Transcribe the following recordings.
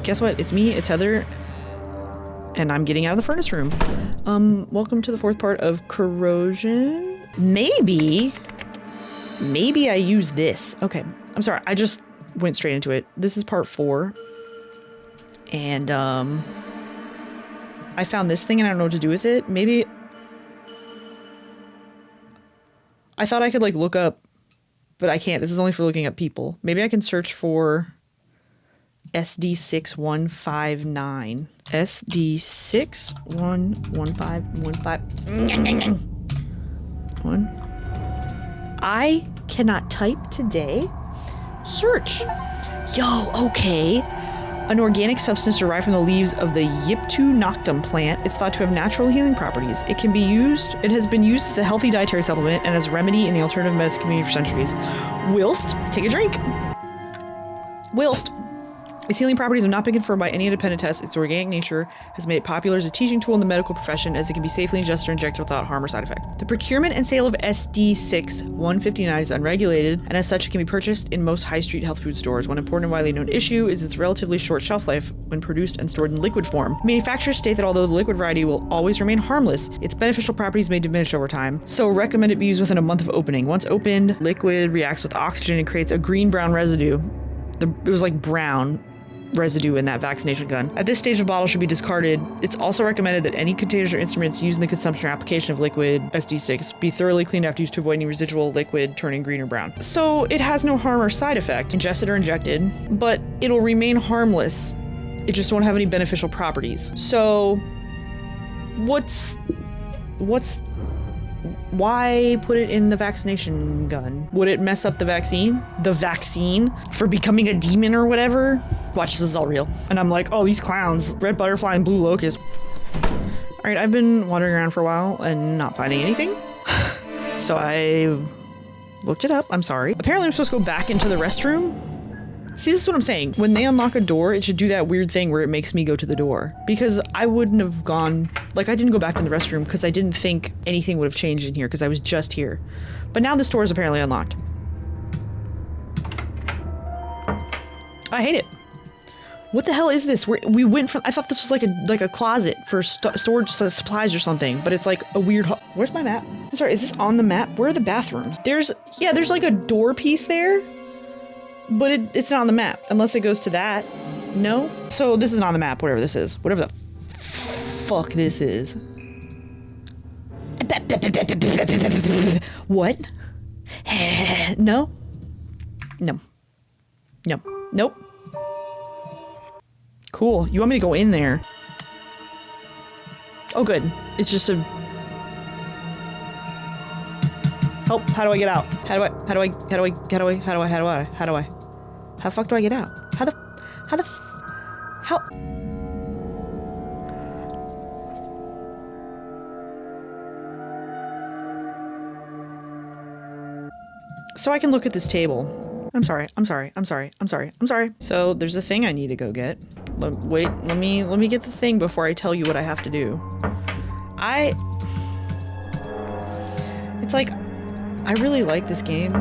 guess what? It's me, it's Heather, and I'm getting out of the furnace room. Welcome to the fourth part of Corrosion. Maybe I use this. Okay, I'm sorry, I just went straight into it. This is part 4. And, I found this thing and I don't know what to do with it. Maybe... I thought I could, like, look up, but I can't. This is only for looking up people. Maybe I can search for SD6159. SD611515. I cannot type today. Search. Yo, okay. An organic substance derived from the leaves of the Yiptu noctum plant. It's thought to have natural healing properties. It has been used as a healthy dietary supplement and as a remedy in the alternative medicine community for centuries. Whilst, take a drink. Whilst its healing properties have not been confirmed by any independent test, its organic nature has made it popular as a teaching tool in the medical profession, as it can be safely ingested or injected without harm or side effect. The procurement and sale of SD6159 is unregulated, and as such it can be purchased in most high street health food stores. One important and widely known issue is its relatively short shelf life when produced and stored in liquid form. Manufacturers state that although the liquid variety will always remain harmless, its beneficial properties may diminish over time, so recommend it be used within a month of opening. Once opened, liquid reacts with oxygen and creates a green-brown residue. It was like brown residue in that vaccination gun. At this stage, the bottle should be discarded. It's also recommended that any containers or instruments used in the consumption or application of liquid SD6 be thoroughly cleaned after use to avoid any residual liquid turning green or brown. So it has no harm or side effect, ingested or injected, but it'll remain harmless. It just won't have any beneficial properties. So why put it in the vaccination gun? Would it mess up the vaccine? The vaccine for becoming a demon or whatever? Watch, this is all real. And I'm like, oh, these clowns, red butterfly and blue locust. All right, I've been wandering around for a while and not finding anything. So I looked it up. I'm sorry. Apparently I'm supposed to go back into the restroom. See, this is what I'm saying. When they unlock a door, it should do that weird thing where it makes me go to the door. Because I wouldn't have gone... Like, I didn't go back in the restroom because I didn't think anything would have changed in here because I was just here. But now this door is apparently unlocked. I hate it. What the hell is this? We went from... I thought this was like a closet for storage supplies or something. But it's like a weird... Where's my map? I'm sorry, is this on the map? Where are the bathrooms? There's like a door piece there. But it's not on the map, unless it goes to that. No? So this is not on the map, whatever this is. Whatever the fuck this is. What? No? No. No. Nope. Cool. You want me to go in there? Oh, good. It's just a... Help, how do I get out? How the fuck do I get out? How? So I can look at this table. I'm sorry. So there's a thing I need to go get. Wait, let me get the thing before I tell you what I have to do. It's like, I really like this game,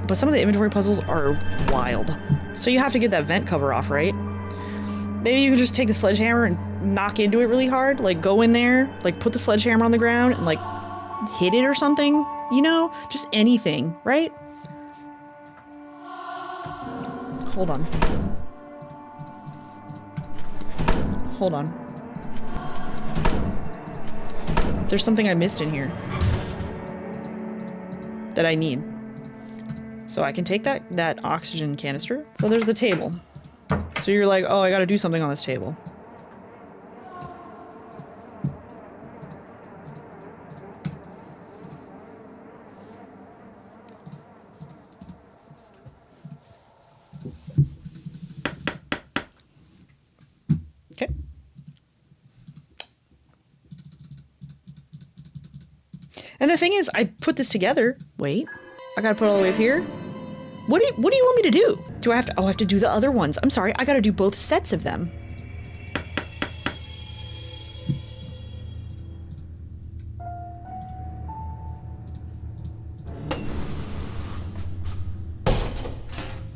but some of the inventory puzzles are wild. So you have to get that vent cover off, right? Maybe you can just take the sledgehammer and knock into it really hard. Like, go in there, like, put the sledgehammer on the ground and, like, hit it or something. You know? Just anything, right? Hold on. There's something I missed in here that I need. So I can take that oxygen canister. So there's the table. So you're like, oh, I gotta do something on this table. Okay. And the thing is, I put this together. Wait, I gotta put it all the way up here. What do you want me to do? Do I have to? Oh, I have to do the other ones. I'm sorry, I gotta do both sets of them.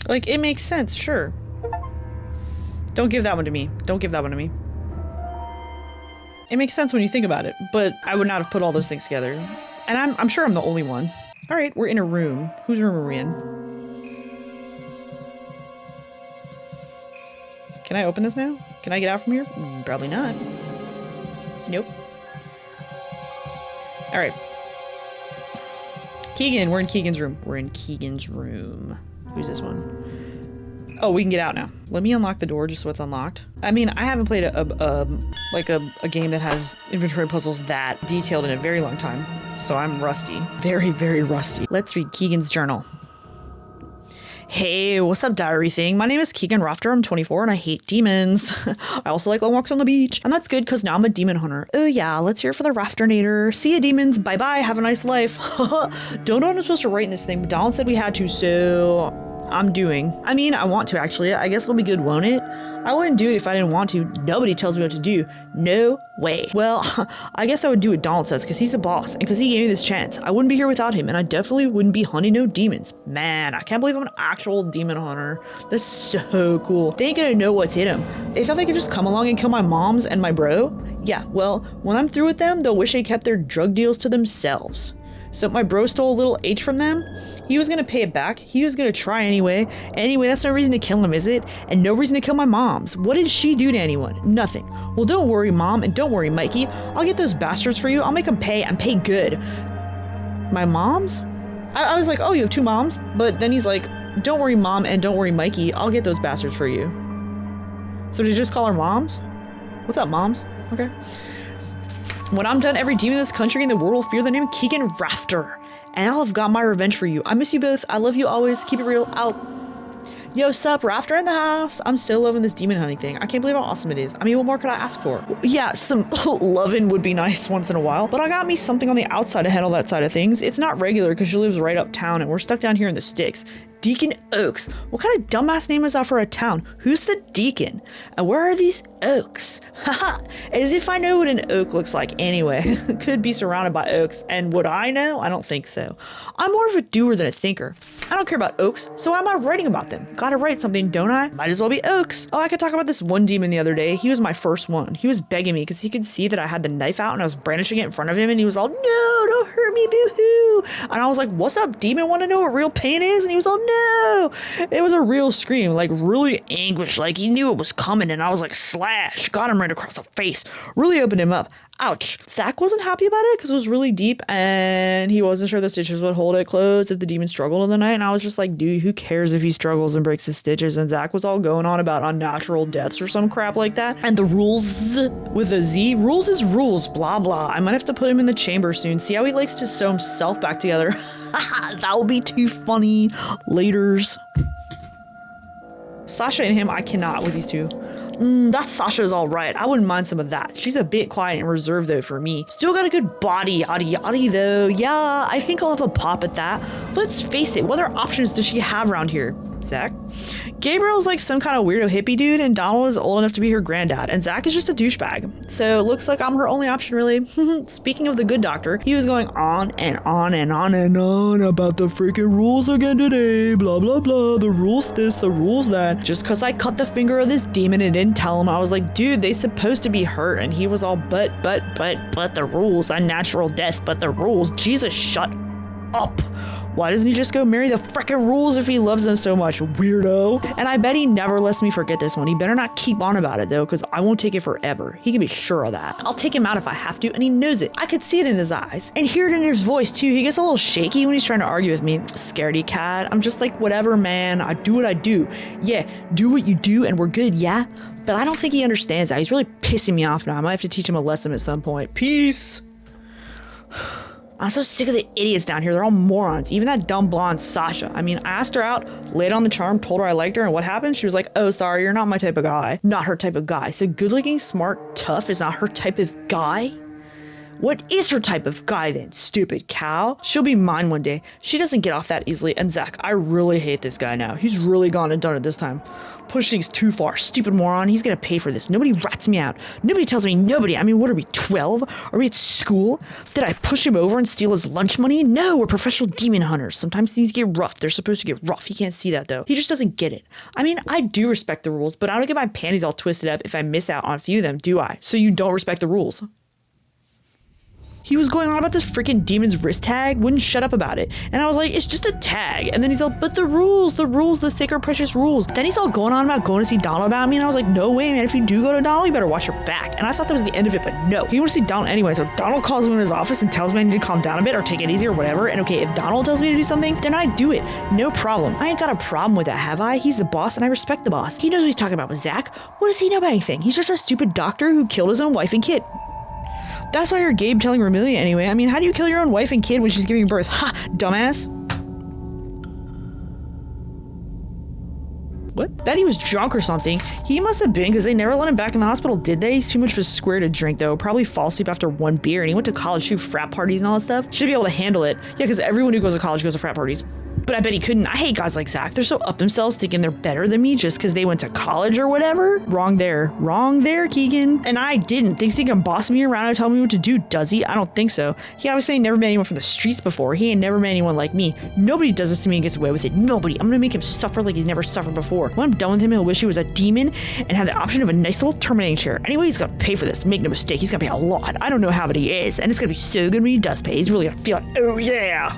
Like, it makes sense, sure. Don't give that one to me. Don't give that one to me. It makes sense when you think about it, but I would not have put all those things together. And I'm sure I'm the only one. All right, we're in a room. Whose room are we in? Can I open this now? Can I get out from here? Probably not. Nope. All right. Keegan, we're in Keegan's room. We're in Keegan's room. Who's this one? Oh, we can get out now. Let me unlock the door just so it's unlocked. I mean, I haven't played a game that has inventory puzzles that detailed in a very long time, so I'm rusty. Very, very rusty. Let's read Keegan's journal. Hey, what's up, diary thing? My name is Keegan Rafter. I'm 24 and I hate demons. I also like long walks on the beach. And that's good because now I'm a demon hunter. Oh yeah, let's hear it for the Rafternator. See ya, demons. Bye-bye. Have a nice life. Don't know what I'm supposed to write in this thing, but Donald said we had to, so I'm doing. I mean, I want to actually. I guess it'll be good, won't it? I wouldn't do it if I didn't want to. Nobody tells me what to do. No way. Well, I guess I would do what Donald says because he's the boss and because he gave me this chance. I wouldn't be here without him, and I definitely wouldn't be hunting no demons. Man, I can't believe I'm an actual demon hunter. That's so cool. They ain't gonna know what's hit him. They thought they could just come along and kill my moms and my bro? Yeah, well, when I'm through with them, they'll wish they kept their drug deals to themselves. So my bro stole a little H from them. He was gonna pay it back. He was gonna try anyway. Anyway, that's no reason to kill him, is it? And no reason to kill my moms. What did she do to anyone? Nothing. Well, don't worry, Mom, and don't worry, Mikey. I'll get those bastards for you. I'll make them pay and pay good. My moms? I was like, oh, you have two moms? But then he's like, don't worry, Mom, and don't worry, Mikey. I'll get those bastards for you. So did you just call her moms? What's up, moms? Okay. When I'm done, every demon in this country and the world will fear the name Keegan Rafter. And I'll have got my revenge for you. I miss you both. I love you always. Keep it real. Out. Yo, sup, Rafter in the house. I'm still loving this demon hunting thing. I can't believe how awesome it is. I mean, what more could I ask for? Yeah, some loving would be nice once in a while, but I got me something on the outside to handle that side of things. It's not regular because she lives right uptown and we're stuck down here in the sticks. Deacon Oaks. What kind of dumbass name is that for a town? Who's the deacon? And where are these oaks? Haha, as if I know what an oak looks like anyway. Could be surrounded by oaks. And would I know? I don't think so. I'm more of a doer than a thinker. I don't care about oaks, so why am I writing about them? Gotta write something, don't I? Might as well be oaks. Oh, I could talk about this one demon the other day. He was my first one. He was begging me because he could see that I had the knife out and I was brandishing it in front of him and he was all, no, don't hurt me, boo-hoo. And I was like, what's up, demon? Want to know what real pain is? And he was all, no. It was a real scream, like really anguish, like he knew it was coming and I was like, slash, got him right across the face, really opened him up. Ouch. Zach wasn't happy about it because it was really deep and he wasn't sure the stitches would hold it closed if the demon struggled in the night. And I was just like, dude, who cares if he struggles and breaks his stitches? And Zach was all going on about unnatural deaths or some crap like that. And the rules with a Z, rules is rules, blah, blah. I might have to put him in the chamber soon. See how he likes to sew himself back together. That will be too funny. Laters. Sasha and him, I cannot with these two. That Sasha's all right. I wouldn't mind some of that. She's a bit quiet and reserved though for me. Still got a good body, yada yada though. Yeah, I think I'll have a pop at that. Let's face it, what other options does she have around here? Zach? Gabriel's like some kind of weirdo hippie dude and Donald is old enough to be her granddad and Zach is just a douchebag. So it looks like I'm her only option really. Speaking of the good doctor, he was going on and on and on and on about the freaking rules again today, blah blah blah, the rules this, the rules that. Just cause I cut the finger of this demon and didn't tell him, I was like, dude, they supposed to be hurt, and he was all but the rules, unnatural death, but the rules. Jesus, shut up. Why doesn't he just go marry the frickin' rules if he loves them so much, weirdo? And I bet he never lets me forget this one. He better not keep on about it though, because I won't take it forever. He can be sure of that. I'll take him out if I have to, and he knows it. I could see it in his eyes and hear it in his voice too. He gets a little shaky when he's trying to argue with me. Scaredy cat. I'm just like, whatever, man. I do what I do. Yeah, do what you do and we're good, yeah? But I don't think he understands that. He's really pissing me off now. I might have to teach him a lesson at some point. Peace. I'm so sick of the idiots down here. They're all morons. Even that dumb blonde Sasha. I mean, I asked her out, laid on the charm, told her I liked her, and what happened? She was like, oh, sorry, you're not my type of guy. Not her type of guy. So good looking, smart, tough is not her type of guy? What is her type of guy then? Stupid cow. She'll be mine one day. She doesn't get off that easily. And Zach, I really hate this guy now. He's really gone and done it this time. Push things too far. Stupid moron. He's gonna pay for this. Nobody rats me out. Nobody tells me nobody. I mean, what are we, 12? Are we at school? Did I push him over and steal his lunch money? No, we're professional demon hunters. Sometimes things get rough. They're supposed to get rough. He can't see that though. He just doesn't get it. I mean, I do respect the rules, but I don't get my panties all twisted up if I miss out on a few of them, do I? So you don't respect the rules. He was going on about this freaking demon's wrist tag, wouldn't shut up about it. And I was like, it's just a tag. And then he's all, but the rules, the sacred precious rules. Then he's all going on about going to see Donald about me. And I was like, no way, man. If you do go to Donald, you better watch your back. And I thought that was the end of it, but no. He wants to see Donald anyway. So Donald calls him in his office and tells me I need to calm down a bit or take it easy or whatever. And okay, if Donald tells me to do something, then I do it. No problem. I ain't got a problem with that, have I? He's the boss and I respect the boss. He knows what he's talking about with Zach. What does he know about anything? He's just a stupid doctor who killed his own wife and kid. That's why I heard Gabe telling Romelia anyway. I mean, how do you kill your own wife and kid when she's giving birth? Ha! Dumbass. What? That he was drunk or something. He must have been, because they never let him back in the hospital, did they? He's too much of a square to drink, though. Probably fall asleep after one beer, and he went to college too, frat parties and all that stuff. Should be able to handle it. Yeah, because everyone who goes to college goes to frat parties. But I bet he couldn't. I hate guys like Zach. They're so up themselves thinking they're better than me just because they went to college or whatever. Wrong there. Wrong there, Keegan. And I didn't. Thinks he can boss me around and tell me what to do, does he? I don't think so. He obviously ain't never met anyone from the streets before. He ain't never met anyone like me. Nobody does this to me and gets away with it. Nobody. I'm gonna make him suffer like he's never suffered before. When I'm done with him, he'll wish he was a demon and have the option of a nice little terminating chair. Anyway, he's gotta pay for this. Make no mistake, he's gonna pay a lot. I don't know how, but he is. And it's gonna be so good when he does pay. He's really gonna feel like, oh yeah.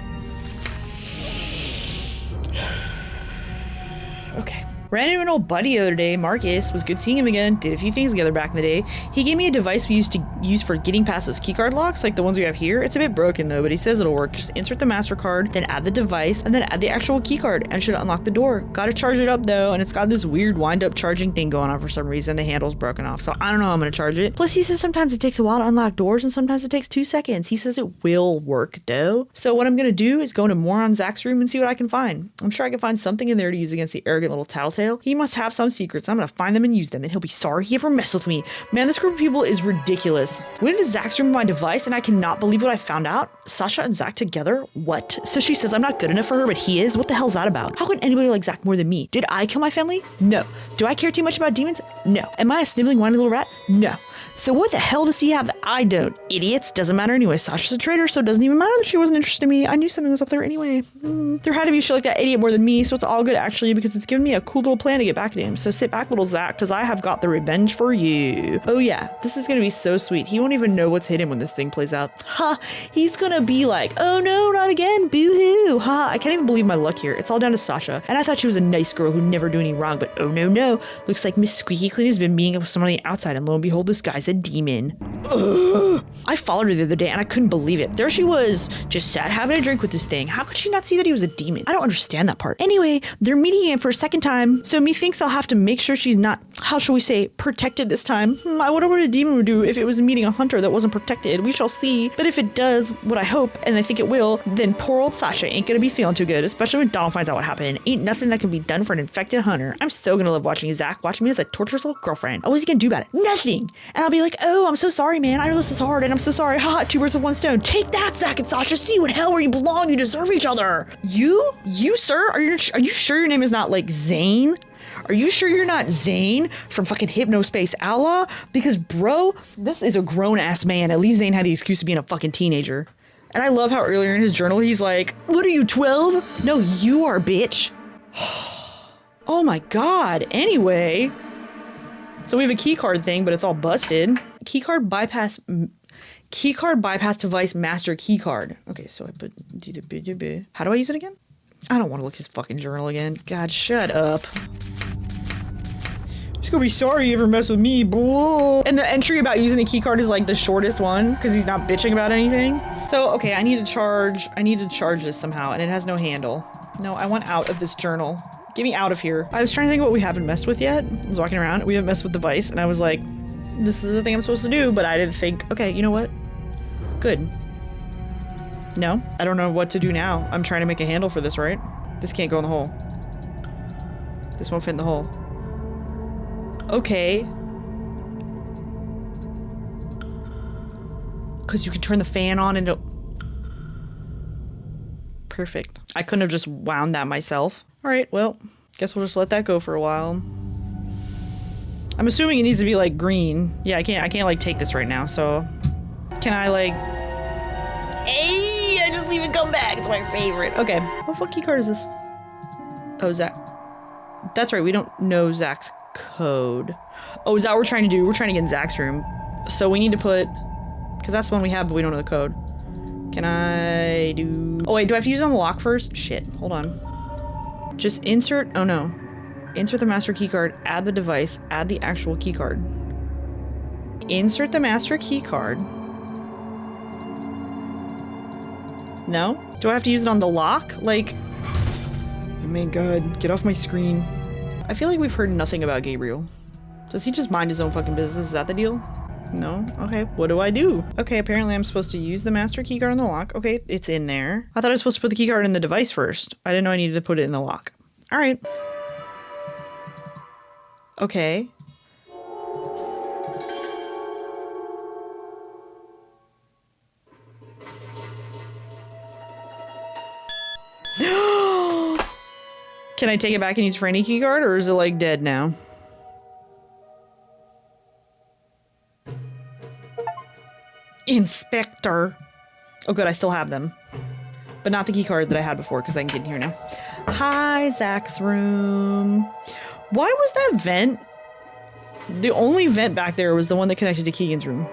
Okay. Ran into an old buddy the other day, Marcus. Was good seeing him again. Did a few things together back in the day. He gave me a device we used to use for getting past those keycard locks, like the ones we have here. It's a bit broken though, but he says it'll work. Just insert the MasterCard, then add the device, and then add the actual keycard, and it should unlock the door. Gotta charge it up though, and it's got this weird wind-up charging thing going on for some reason. The handle's broken off, so I don't know how I'm gonna charge it. Plus, he says sometimes it takes a while to unlock doors, and sometimes it takes 2 seconds. He says it will work though. So what I'm gonna do is go into Moron Zach's room and see what I can find. I'm sure I can find something in there to use against the arrogant little tattletale. He must have some secrets. I'm gonna find them and use them, and he'll be sorry he ever messed with me. Man, this group of people is ridiculous. Went into Zach's room with my device, and I cannot believe what I found out. Sasha and Zach together? What? So she says I'm not good enough for her, but he is? What the hell's that about? How can anybody like Zach more than me? Did I kill my family? No. Do I care too much about demons? No. Am I a sniveling, whiny little rat? No. So what the hell does he have that I don't? Idiots. Doesn't matter anyway. Sasha's a traitor, so it doesn't even matter that she wasn't interested in me. I knew something was up there anyway. There had to be shit like that idiot more than me, so it's all good actually, because it's given me a cool little plan to get back at him. So sit back, little Zach, because I have got the revenge for you. Oh yeah, this is gonna be so sweet. He won't even know what's hidden when this thing plays out. Ha! He's gonna be like, oh no, not again, boo-hoo. Ha! I can't even believe my luck here. It's all down to Sasha. And I thought she was a nice girl who'd never do any wrong, but oh no. Looks like Miss Squeaky Clean has been meeting up with someone on the outside, and lo and behold, this guy's a demon. Ugh. I followed her the other day and I couldn't believe it. There she was, just sat having a drink with this thing. How could she not see that he was a demon? I don't understand that part. Anyway, they're meeting him for a second time, so methinks I'll have to make sure she's not, how shall we say, protected this time. I wonder what a demon would do if it was meeting a hunter that wasn't protected. We shall see. But if it does, what I hope, and I think it will, then poor old Sasha ain't gonna be feeling too good, especially when Donald finds out what happened. Ain't nothing that can be done for an infected hunter. I'm still gonna love watching Zach watch me as a torturous little girlfriend. What's he gonna do about it? Nothing. And I'll be like, oh, I'm so sorry, man. I know this is hard, and I'm so sorry. Haha, 2 birds with 1 stone. Take that, Zach and Sasha. See what hell where you belong. You deserve each other. You, sir? Are you sure your name is not like Zane? Are you sure you're not Zane from fucking Hypnospace Outlaw? Because, bro, this is a grown-ass man. At least Zane had the excuse of being a fucking teenager. And I love how earlier in his journal he's like, what are you, 12? No, you are, bitch. Oh my god. Anyway. So we have a keycard thing, but it's all busted. Keycard bypass device master keycard. Okay, so I put... How do I use it again? I don't want to look at his fucking journal again. God, shut up. Just gonna be sorry you ever mess with me, blah. And the entry about using the keycard is like the shortest one because he's not bitching about anything. So, okay, I need to charge this somehow, and it has no handle. No, I want out of this journal. Get me out of here. I was trying to think what we haven't messed with yet. I was walking around, we haven't messed with the device, and I was like, this is the thing I'm supposed to do, but I didn't think, okay, you know what? Good. No, I don't know what to do now. I'm trying to make a handle for this, right? This can't go in the hole. This won't fit in the hole. Okay. because you can turn the fan on and it'll... Perfect. I couldn't have just wound that myself. All right, well, guess we'll just let that go for a while. I'm assuming it needs to be like green. Yeah, I can't like take this right now, so can I like... Hey, I just leave it come back. It's my favorite. Okay, what key card is this? Oh, Zach. That's right, we don't know Zach's code. Oh, is that what we're trying to do? We're trying to get in Zach's room. So we need to put... Because that's the one we have, but we don't know the code. Can I do... Oh, wait, do I have to use it on the lock first? Shit, hold on. Just insert... Oh, no. Insert the master keycard, add the device, add the actual keycard. Insert the master keycard. No? Do I have to use it on the lock? Like... Oh my god, get off my screen. I feel like we've heard nothing about Gabriel. Does he just mind his own fucking business? Is that the deal? No? Okay, what do I do? Okay, apparently I'm supposed to use the master keycard on the lock. Okay, it's in there. I thought I was supposed to put the keycard in the device first. I didn't know I needed to put it in the lock. Alright. Okay. Can I take it back and use for any keycard, or is it like dead now? Inspector. Oh good, I still have them. But not the keycard that I had before, because I can get in here now. Hi, Zach's room. Why was that vent? The only vent back there was the one that connected to Keegan's room.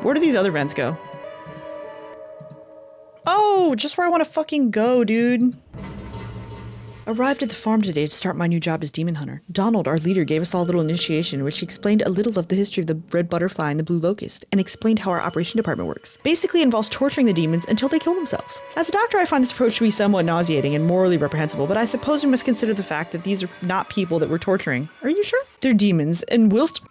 Where do these other vents go? Oh, just where I want to fucking go, dude. Arrived at the farm today to start my new job as demon hunter. Donald, our leader, gave us all a little initiation in which he explained a little of the history of the red butterfly and the blue locust, and explained how our operation department works. Basically, it involves torturing the demons until they kill themselves. As a doctor, I find this approach to be somewhat nauseating and morally reprehensible, but I suppose we must consider the fact that these are not people that we're torturing. Are you sure? They're demons, and whilst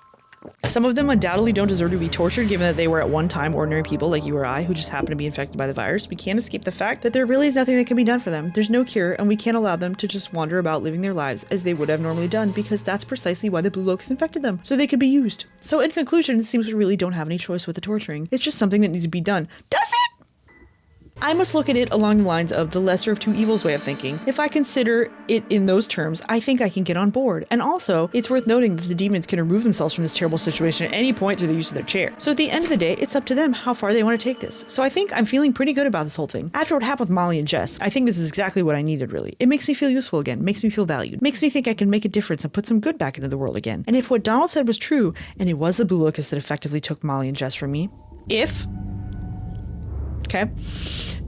some of them undoubtedly don't deserve to be tortured, given that they were at one time ordinary people like you or I who just happen to be infected by the virus, we can't escape the fact that there really is nothing that can be done for them. There's no cure, and we can't allow them to just wander about living their lives as they would have normally done, because that's precisely why the blue locust infected them, so they could be used. So in conclusion, it seems we really don't have any choice with the torturing. It's just something that needs to be done. Does it? I must look at it along the lines of the lesser of two evils way of thinking. If I consider it in those terms, I think I can get on board. And also, it's worth noting that the demons can remove themselves from this terrible situation at any point through the use of their chair. So at the end of the day, it's up to them how far they want to take this. So I think I'm feeling pretty good about this whole thing. After what happened with Molly and Jess, I think this is exactly what I needed, really. It makes me feel useful again, makes me feel valued, makes me think I can make a difference and put some good back into the world again. And if what Donald said was true, and it was the blue locust that effectively took Molly and Jess from me, okay,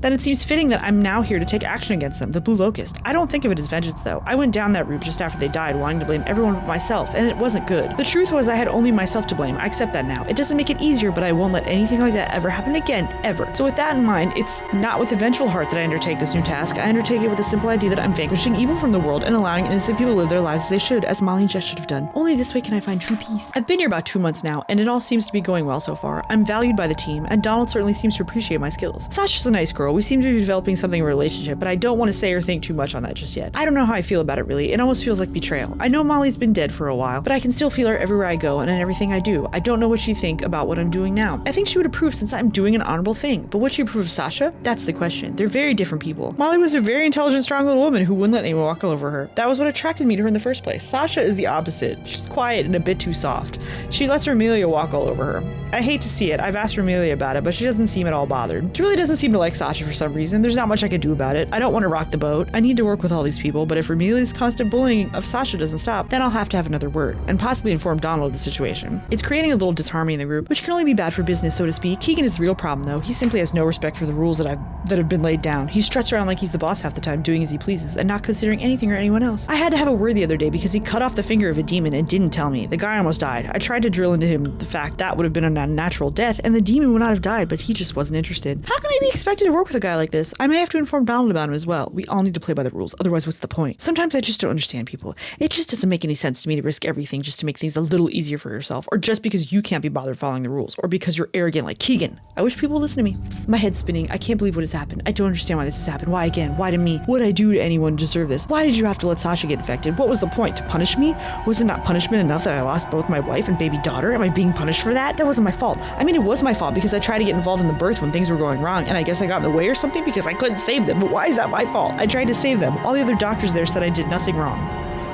then it seems fitting that I'm now here to take action against them, the blue locust. I don't think of it as vengeance, though. I went down that route just after they died, wanting to blame everyone but myself, and it wasn't good. The truth was I had only myself to blame. I accept that now. It doesn't make it easier, but I won't let anything like that ever happen again, ever. So with that in mind, it's not with a vengeful heart that I undertake this new task. I undertake it with the simple idea that I'm vanquishing evil from the world and allowing innocent people to live their lives as they should, as Molly and Jess should have done. Only this way can I find true peace. I've been here about 2 months now, and it all seems to be going well so far. I'm valued by the team, and Donald certainly seems to appreciate my skills. Sasha's a nice girl. We seem to be developing something in a relationship, but I don't want to say or think too much on that just yet. I don't know how I feel about it, really. It almost feels like betrayal. I know Molly's been dead for a while, but I can still feel her everywhere I go and in everything I do. I don't know what she'd think about what I'm doing now. I think she would approve since I'm doing an honorable thing, but would she approve of Sasha? That's the question. They're very different people. Molly was a very intelligent, strong little woman who wouldn't let anyone walk all over her. That was what attracted me to her in the first place. Sasha is the opposite. She's quiet and a bit too soft. She lets Amelia walk all over her. I hate to see it. I've asked Amelia about it, but she doesn't seem at all bothered. She really doesn't seem to like Sasha for some reason. There's not much I could do about it. I don't want to rock the boat. I need to work with all these people, but if Amelia's constant bullying of Sasha doesn't stop, then I'll have to have another word, and possibly inform Donald of the situation. It's creating a little disharmony in the group, which can only be bad for business, so to speak. Keegan is the real problem, though. He simply has no respect for the rules that have been laid down. He struts around like he's the boss half the time, doing as he pleases, and not considering anything or anyone else. I had to have a word the other day because he cut off the finger of a demon and didn't tell me. The guy almost died. I tried to drill into him the fact that would have been an unnatural death, and the demon would not have died, but he just wasn't interested. How can I be expected to work with a guy like this? I may have to inform Donald about him as well. We all need to play by the rules. Otherwise, what's the point? Sometimes I just don't understand people. It just doesn't make any sense to me to risk everything just to make things a little easier for yourself, or just because you can't be bothered following the rules, or because you're arrogant like Keegan. I wish people would listen to me. My head's spinning. I can't believe what has happened. I don't understand why this has happened. Why again? Why to me? What did I do to anyone to deserve this? Why did you have to let Sasha get infected? What was the point? To punish me? Was it not punishment enough that I lost both my wife and baby daughter? Am I being punished for that? That wasn't my fault. I mean, it was my fault because I tried to get involved in the birth when things were going wrong, and I guess I got in the way or something because I couldn't save them. But why is that my fault? I tried to save them. All the other doctors there said I did nothing wrong.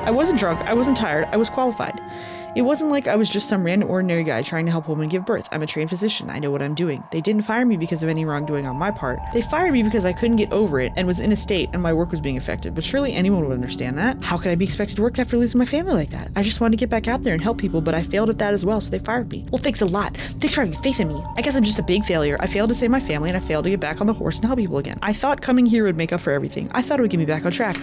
I wasn't drunk. I wasn't tired. I was qualified. It wasn't like I was just some random ordinary guy trying to help a woman give birth. I'm a trained physician. I know what I'm doing. They didn't fire me because of any wrongdoing on my part. They fired me because I couldn't get over it and was in a state and my work was being affected. But surely anyone would understand that. How could I be expected to work after losing my family like that? I just wanted to get back out there and help people, but I failed at that as well, so they fired me. Well, thanks a lot. Thanks for having faith in me. I guess I'm just a big failure. I failed to save my family and I failed to get back on the horse and help people again. I thought coming here would make up for everything. I thought it would get me back on track.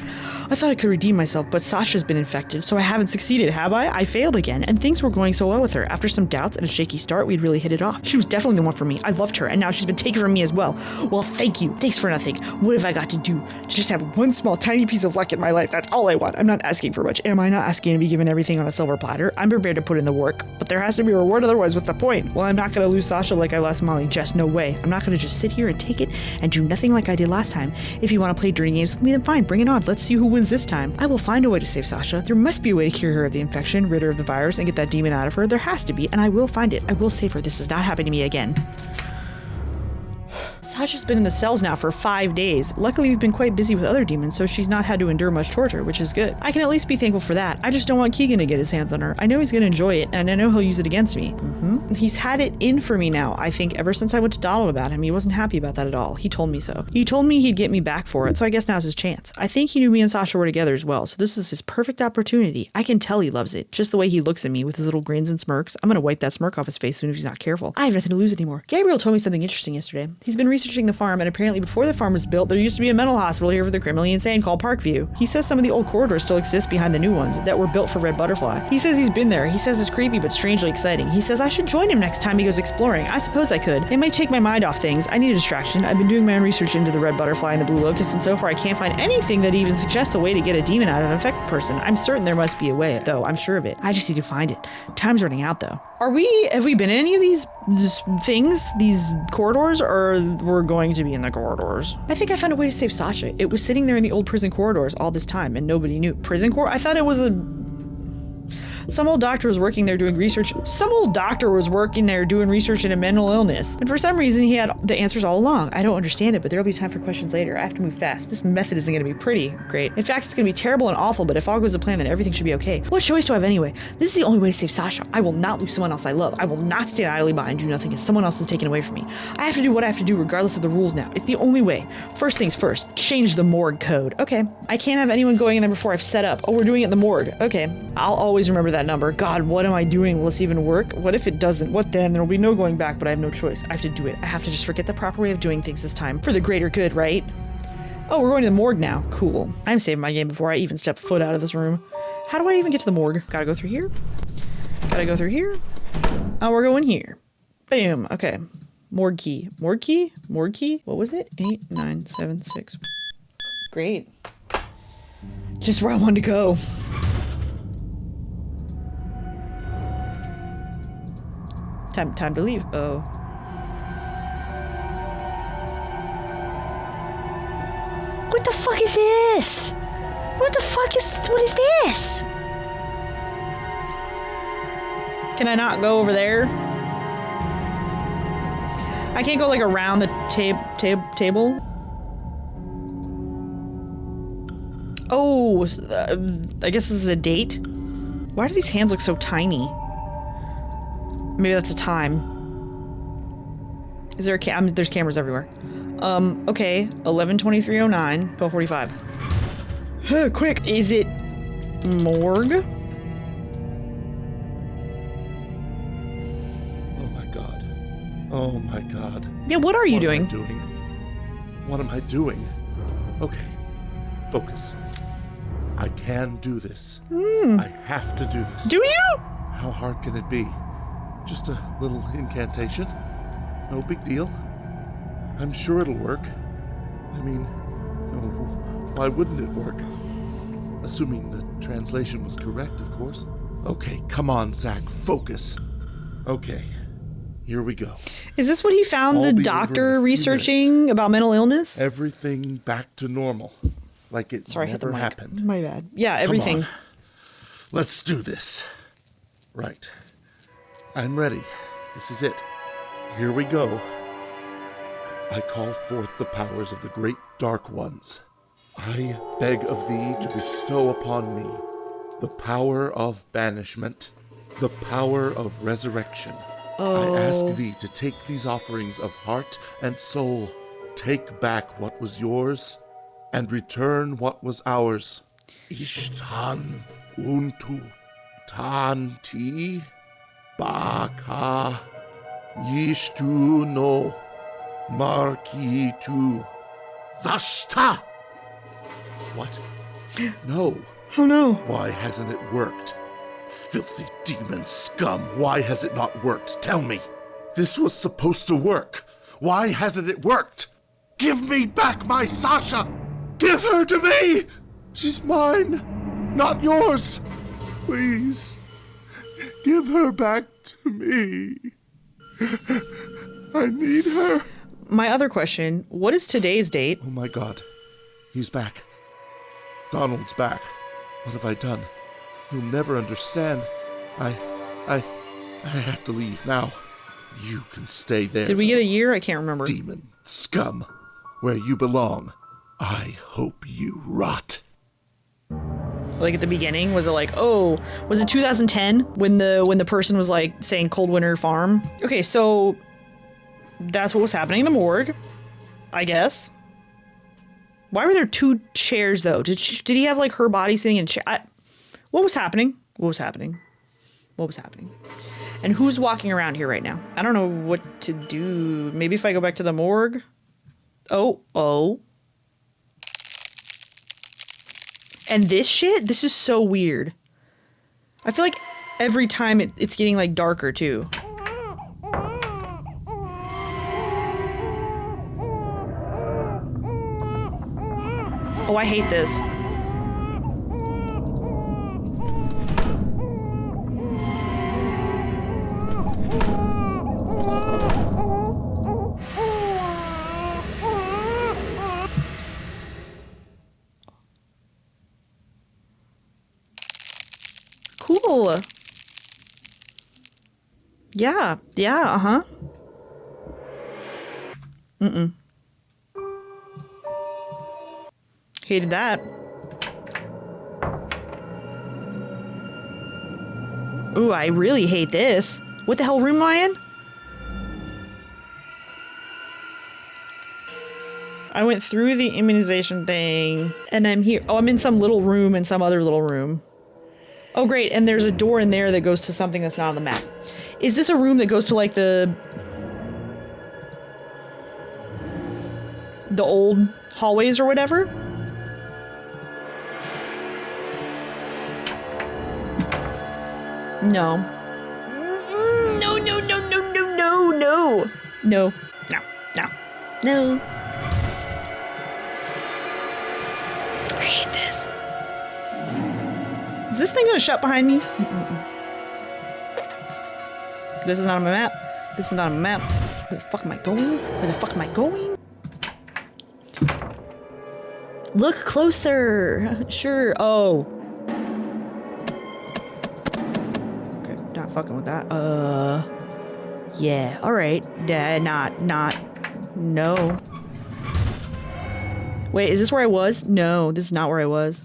I thought I could redeem myself, but Sasha's been infected, so I haven't succeeded, have I? I failed again, and things were going so well with her. After some doubts and a shaky start, we'd really hit it off. She was definitely the one for me. I loved her, and now she's been taken from me as well. Well, thank you. Thanks for nothing. What have I got to do to just have one small, tiny piece of luck in my life? That's all I want. I'm not asking for much. Am I not asking to be given everything on a silver platter? I'm prepared to put in the work, but there has to be a reward, otherwise what's the point? Well, I'm not going to lose Sasha like I lost Molly. Just no way. I'm not going to just sit here and take it and do nothing like I did last time. If you want to play dirty games with me, then fine. Bring it on. Let's see who wins this time. I will find a way to save Sasha. There must be a way to cure her of the infection, rid her of the virus, and get that demon out of her. There has to be, and I will find it. I will save her. This does not happen to me again. Sasha's been in the cells now for 5 days. Luckily, we've been quite busy with other demons, so she's not had to endure much torture, which is good. I can at least be thankful for that. I just don't want Keegan to get his hands on her. I know he's gonna enjoy it, and I know he'll use it against me. He's had it in for me now, I think, ever since I went to Donald about him. He wasn't happy about that at all. He told me so. He told me he'd get me back for it, so I guess now's his chance. I think he knew me and Sasha were together as well, so this is his perfect opportunity. I can tell he loves it, just the way he looks at me with his little grins and smirks. I'm gonna wipe that smirk off his face soon if he's not careful. I have nothing to lose anymore. Gabriel told me something interesting yesterday. He's been researching the farm, and apparently before the farm was built, there used to be a mental hospital here for the criminally insane called Parkview. He says some of the old corridors still exist behind the new ones that were built for Red Butterfly. He says he's been there. He says it's creepy but strangely exciting. He says I should join him next time he goes exploring. I suppose I could. It might take my mind off things. I need a distraction. I've been doing my own research into the Red Butterfly and the Blue Locust, and so far I can't find anything that even suggests a way to get a demon out of an infected person. I'm certain there must be a way, though. I'm sure of it. I just need to find it. Time's running out, though. Have we been in any of these things, these corridors, or we're going to be in the corridors? I think I found a way to save Sasha. It was sitting there in the old prison corridors all this time, and nobody knew. Prison corridor? I thought it was some old doctor was working there doing research. Some old doctor was working there doing research into mental illness. And for some reason, he had the answers all along. I don't understand it, but there'll be time for questions later. I have to move fast. This method isn't going to be pretty great. In fact, it's going to be terrible and awful, but if all goes to plan, then everything should be okay. What choice do I have anyway? This is the only way to save Sasha. I will not lose someone else I love. I will not stand idly by and do nothing as someone else is taken away from me. I have to do what I have to do regardless of the rules now. It's the only way. First things first, change the morgue code. Okay. I can't have anyone going in there before I've set up. Oh, we're doing it in the morgue. Okay. I'll always remember that number. God, what am I doing? Will this even work? What if it doesn't? What then? There will be no going back, but I have no choice. I have to do it. I have to just forget the proper way of doing things this time for the greater good, right? Oh, we're going to the morgue now. Cool. I'm saving my game before I even step foot out of this room. How do I even get to the morgue? Gotta go through here. Gotta go through here. Oh, we're going here. Boom. Okay. Morgue key. Morgue key? Morgue key? What was it? 8, 9, 7, 6. Great. Just where I wanted to go. Time to leave. Oh. What the fuck is this? What is this? Can I not go over there? I can't go like around the table. Oh, I guess this is a date. Why do these hands look so tiny? Maybe that's a time. Is there a there's cameras everywhere. Okay. 11:23:09, 12:45. Quick! Is it morgue? Oh my god. Oh my god. Yeah, what are you doing? What am I doing? Okay. Focus. I can do this. I have to do this. Do you? How hard can it be? Just a little incantation. No big deal. I'm sure it'll work. I mean, why wouldn't it work? Assuming the translation was correct, of course. Okay, come on, Zach, focus. Okay, here we go. Is this what he found I'll the be over in doctor a few researching minutes. about mental illness? Everything back to normal. Like it Sorry, I hit the never mic. happened. My bad. Yeah, Come everything. on. Let's do this. Right. I'm ready. This is it. Here we go. I call forth the powers of the great dark ones. I beg of thee to bestow upon me the power of banishment, the power of resurrection. I ask thee to take these offerings of heart and soul, take back what was yours, and return what was ours. Ishtan untu tanti baka yishtu no markitu zashta. What? No. Oh no. Why hasn't it worked? Filthy demon scum, why has it not worked? Tell me. This was supposed to work. Why hasn't it worked? Give me back my Sasha! Give her to me! She's mine, not yours. Please, give her back to me. I need her. My other question, what is today's date? Oh my God, he's back. Donald's back. What have I done? You'll never understand. I have to leave now. You can stay there. Did we get a year? I can't remember. Demon scum, where you belong. I hope you rot. Like at the beginning, was it like, oh, was it 2010 when the person was like saying Cold Winter Farm? Okay, so that's what was happening in the morgue, I guess. Why were there two chairs though? Did he have like her body sitting in a chair? What was happening? What was happening? What was happening? And who's walking around here right now? I don't know what to do. Maybe if I go back to the morgue. Oh. And this shit, this is so weird. I feel like every time it's getting like darker too. Oh, I hate this. Cool. Yeah, uh-huh. Hated that. Ooh, I really hate this. What the hell room am I in? I went through the immunization thing, and I'm here. Oh, I'm in some little room in some other little room. Oh, great, and there's a door in there that goes to something that's not on the map. Is this a room that goes to, like, the old hallways or whatever? No. No. I hate this. Is this thing gonna shut behind me? This is not on my map. This is not on my map. Where the fuck am I going? Where the fuck am I going? Look closer. Sure. Oh. Okay, not fucking with that. Yeah. All right. Not. No. Wait, is this where I was? No, this is not where I was.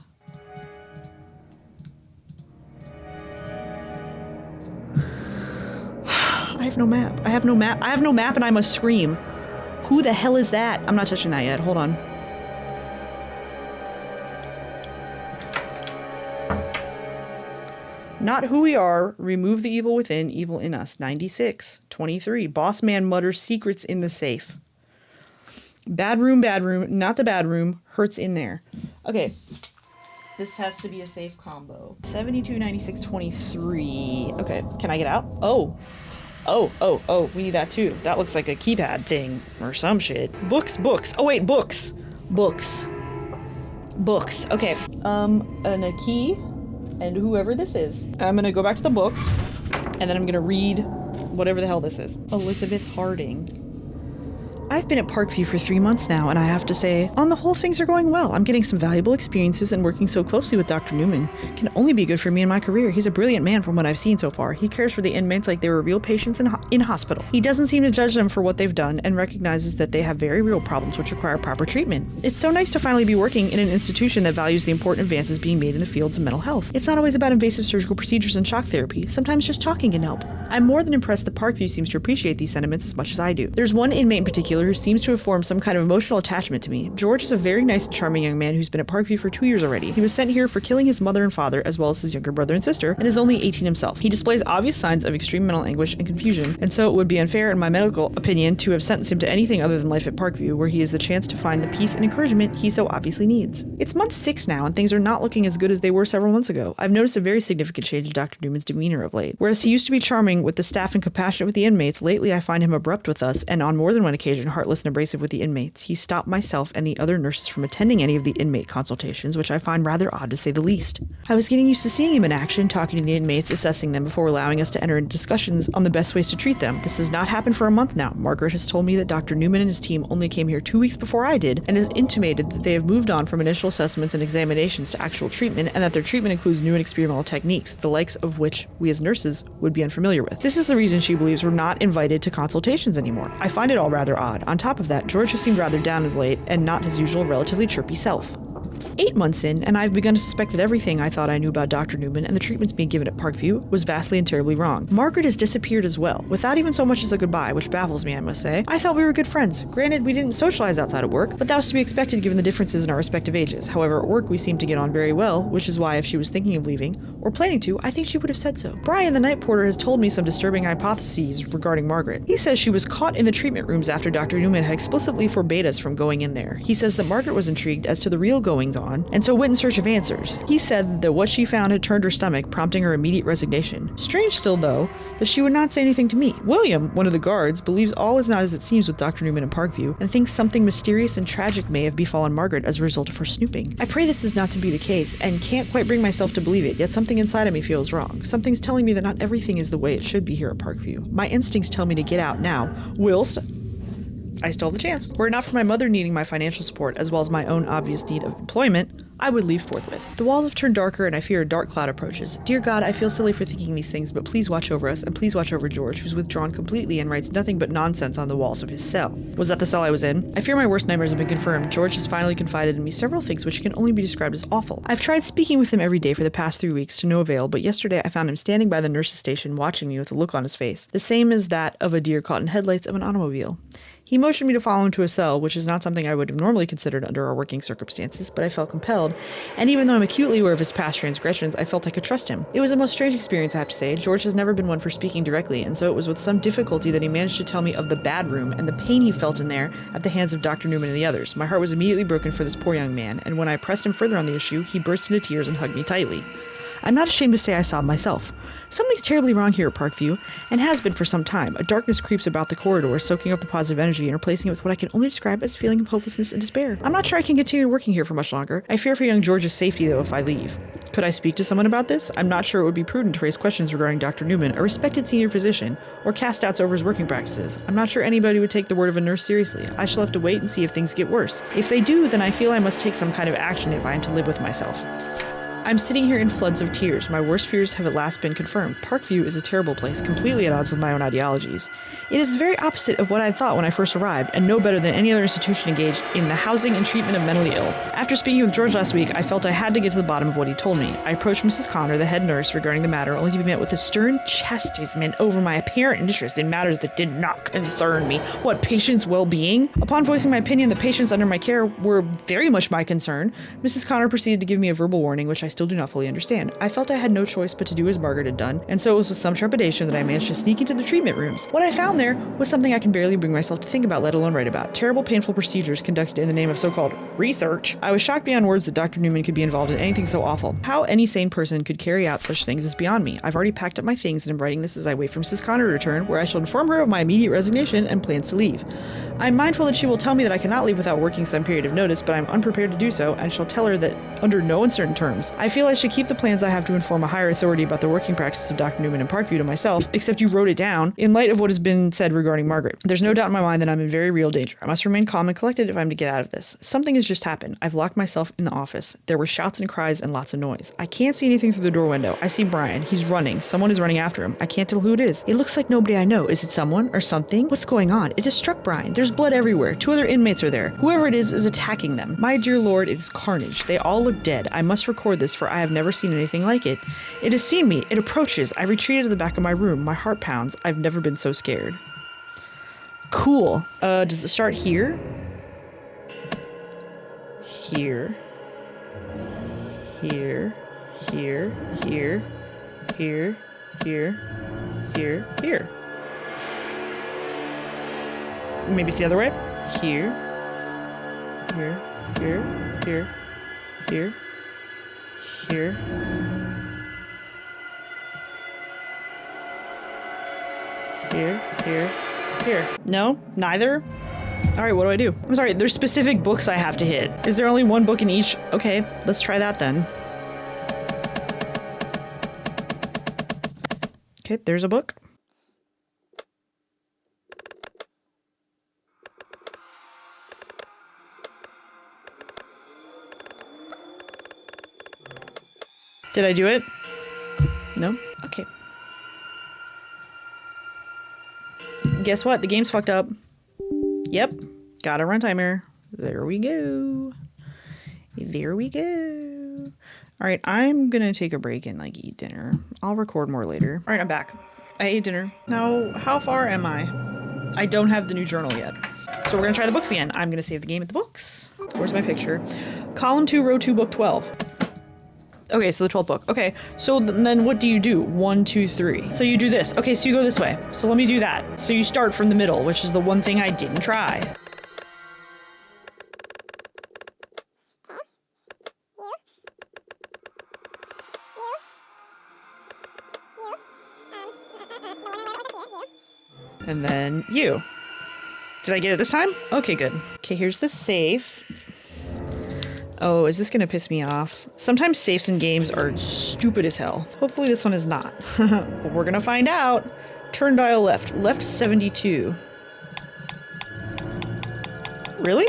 I have no map. I have no map and I must scream. Who the hell is that? I'm not touching that yet. Hold on. Not who we are. Remove the evil within, evil in us. 96. 23. Boss man mutters secrets in the safe. Bad room. Not the bad room. Hurts in there. Okay. This has to be a safe combo. 72, 96, 23. Okay. Can I get out? Oh. Oh, we need that too. That looks like a keypad thing or some shit. Books. Oh wait, books. Okay, and a key, and whoever this is. I'm gonna go back to the books, and then I'm gonna read whatever the hell this is. Elizabeth Harding. I've been at Parkview for 3 months now, and I have to say, on the whole, things are going well. I'm getting some valuable experiences, and working so closely with Dr. Newman can only be good for me in my career. He's a brilliant man from what I've seen so far. He cares for the inmates like they were real patients in hospital. He doesn't seem to judge them for what they've done, and recognizes that they have very real problems which require proper treatment. It's so nice to finally be working in an institution that values the important advances being made in the fields of mental health. It's not always about invasive surgical procedures and shock therapy. Sometimes just talking can help. I'm more than impressed that Parkview seems to appreciate these sentiments as much as I do. There's one inmate in particular who seems to have formed some kind of emotional attachment to me. George is a very nice and charming young man who's been at Parkview for 2 years already. He was sent here for killing his mother and father, as well as his younger brother and sister, and is only 18 himself. He displays obvious signs of extreme mental anguish and confusion, and so it would be unfair in my medical opinion to have sentenced him to anything other than life at Parkview, where he has the chance to find the peace and encouragement he so obviously needs. It's month 6 now, and things are not looking as good as they were several months ago. I've noticed a very significant change in Dr. Newman's demeanor of late. Whereas he used to be charming with the staff and compassionate with the inmates, lately I find him abrupt with us, and on more than one occasion heartless and abrasive with the inmates. He stopped myself and the other nurses from attending any of the inmate consultations, which I find rather odd to say the least. I was getting used to seeing him in action, talking to the inmates, assessing them before allowing us to enter into discussions on the best ways to treat them. This has not happened for a month now. Margaret has told me that Dr. Newman and his team only came here 2 weeks before I did, and has intimated that they have moved on from initial assessments and examinations to actual treatment, and that their treatment includes new and experimental techniques, the likes of which we as nurses would be unfamiliar with. This is the reason she believes we're not invited to consultations anymore. I find it all rather odd. On top of that, George has seemed rather down of late, and not his usual relatively chirpy self. 8 months in, and I've begun to suspect that everything I thought I knew about Dr. Newman and the treatments being given at Parkview was vastly and terribly wrong. Margaret has disappeared as well, without even so much as a goodbye, which baffles me, I must say. I thought we were good friends. Granted, we didn't socialize outside of work, but that was to be expected given the differences in our respective ages. However, at work we seemed to get on very well, which is why if she was thinking of leaving, or planning to, I think she would have said so. Brian, the night porter, has told me some disturbing hypotheses regarding Margaret. He says she was caught in the treatment rooms after Dr. Newman had explicitly forbade us from going in there. He says that Margaret was intrigued as to the real goings-on, and so went in search of answers. He said that what she found had turned her stomach, prompting her immediate resignation. Strange still, though, that she would not say anything to me. William, one of the guards, believes all is not as it seems with Dr. Newman and Parkview, and thinks something mysterious and tragic may have befallen Margaret as a result of her snooping. I pray this is not to be the case, and can't quite bring myself to believe it, yet something inside of me feels wrong. Something's telling me that not everything is the way it should be here at Parkview. My instincts tell me to get out now, whilst I still have the chance. Were it not for my mother needing my financial support, as well as my own obvious need of employment, I would leave forthwith. The walls have turned darker, and I fear a dark cloud approaches. Dear God, I feel silly for thinking these things, but please watch over us, and please watch over George, who's withdrawn completely and writes nothing but nonsense on the walls of his cell. Was that the cell I was in? I fear my worst nightmares have been confirmed. George has finally confided in me several things which can only be described as awful. I've tried speaking with him every day for the past 3 weeks to no avail, but yesterday I found him standing by the nurse's station watching me with a look on his face, the same as that of a deer caught in headlights of an automobile. He motioned me to follow him to a cell, which is not something I would have normally considered under our working circumstances, but I felt compelled, and even though I'm acutely aware of his past transgressions, I felt I could trust him. It was a most strange experience, I have to say. George has never been one for speaking directly, and so it was with some difficulty that he managed to tell me of the bad room and the pain he felt in there at the hands of Dr. Newman and the others. My heart was immediately broken for this poor young man, and when I pressed him further on the issue, he burst into tears and hugged me tightly. I'm not ashamed to say I sobbed myself. Something's terribly wrong here at Parkview, and has been for some time. A darkness creeps about the corridor, soaking up the positive energy and replacing it with what I can only describe as a feeling of hopelessness and despair. I'm not sure I can continue working here for much longer. I fear for young George's safety, though, if I leave. Could I speak to someone about this? I'm not sure it would be prudent to raise questions regarding Dr. Newman, a respected senior physician, or cast doubts over his working practices. I'm not sure anybody would take the word of a nurse seriously. I shall have to wait and see if things get worse. If they do, then I feel I must take some kind of action if I am to live with myself. I'm sitting here in floods of tears. My worst fears have at last been confirmed. Parkview is a terrible place, completely at odds with my own ideologies. It is the very opposite of what I thought when I first arrived, and no better than any other institution engaged in the housing and treatment of mentally ill. After speaking with George last week, I felt I had to get to the bottom of what he told me. I approached Mrs. Connor, the head nurse, regarding the matter, only to be met with a stern chastisement over my apparent interest in matters that did not concern me. What, patients' well-being? Upon voicing my opinion, the patients under my care were very much my concern. Mrs. Connor proceeded to give me a verbal warning, which I I still do not fully understand. I felt I had no choice but to do as Margaret had done, and so it was with some trepidation that I managed to sneak into the treatment rooms. What I found there was something I can barely bring myself to think about, let alone write about. Terrible, painful procedures conducted in the name of so-called research. I was shocked beyond words that Dr. Newman could be involved in anything so awful. How any sane person could carry out such things is beyond me. I've already packed up my things and am writing this as I wait for Mrs. Connor to return, where I shall inform her of my immediate resignation and plans to leave. I'm mindful that she will tell me that I cannot leave without working some period of notice, but I'm unprepared to do so, and shall tell her that under no uncertain terms. I feel I should keep the plans I have to inform a higher authority about the working practices of Dr. Newman and Parkview to myself, except you wrote it down, in light of what has been said regarding Margaret. There's no doubt in my mind that I'm in very real danger. I must remain calm and collected if I'm to get out of this. Something has just happened. I've locked myself in the office. There were shouts and cries and lots of noise. I can't see anything through the door window. I see Brian. He's running. Someone is running after him. I can't tell who it is. It looks like nobody I know. Is it someone or something? What's going on? It has struck Brian. There's blood everywhere. 2 other inmates are there. Whoever it is attacking them. My dear Lord, it is carnage. They all look dead. I must record this, for I have never seen anything like it. It has seen me. It approaches. I retreated to the back of my room. My heart pounds. I've never been so scared. Cool. Does it start here? Here. Here. Here. Here. Here. Here. Here. Here. Maybe it's the other way. Here. Here. Here. Here. Here. Here. Here. Here. Here. No? Neither? Alright, what do I do? I'm sorry, there's specific books I have to hit. Is there only one book in each? Okay, let's try that then. Okay, there's a book. Did I do it? No? Okay. Guess what? The game's fucked up. Yep. Got a runtime error. There we go. There we go. Alright, I'm gonna take a break and eat dinner. I'll record more later. Alright, I'm back. I ate dinner. Now, how far am I? I don't have the new journal yet. So we're gonna try the books again. I'm gonna save the game at the books. Where's my picture? Column 2, row 2, book 12. Okay, so the 12th book. Okay, so then what do you do? 1, 2, 3. So you do this. Okay, so you go this way. So let me do that. So you start from the middle, which is the one thing I didn't try. And then you. Did I get it this time? Okay, good. Okay, here's the safe. Oh, is this gonna piss me off? Sometimes safes in games are stupid as hell. Hopefully this one is not. But we're gonna find out. Turn dial left. Left 72. Really?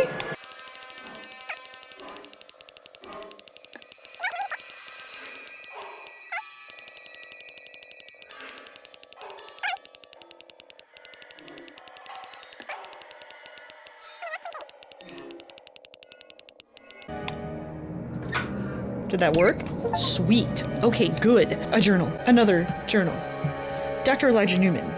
Did that work? Sweet. Okay, good. A journal. Another journal. Dr. Elijah Newman.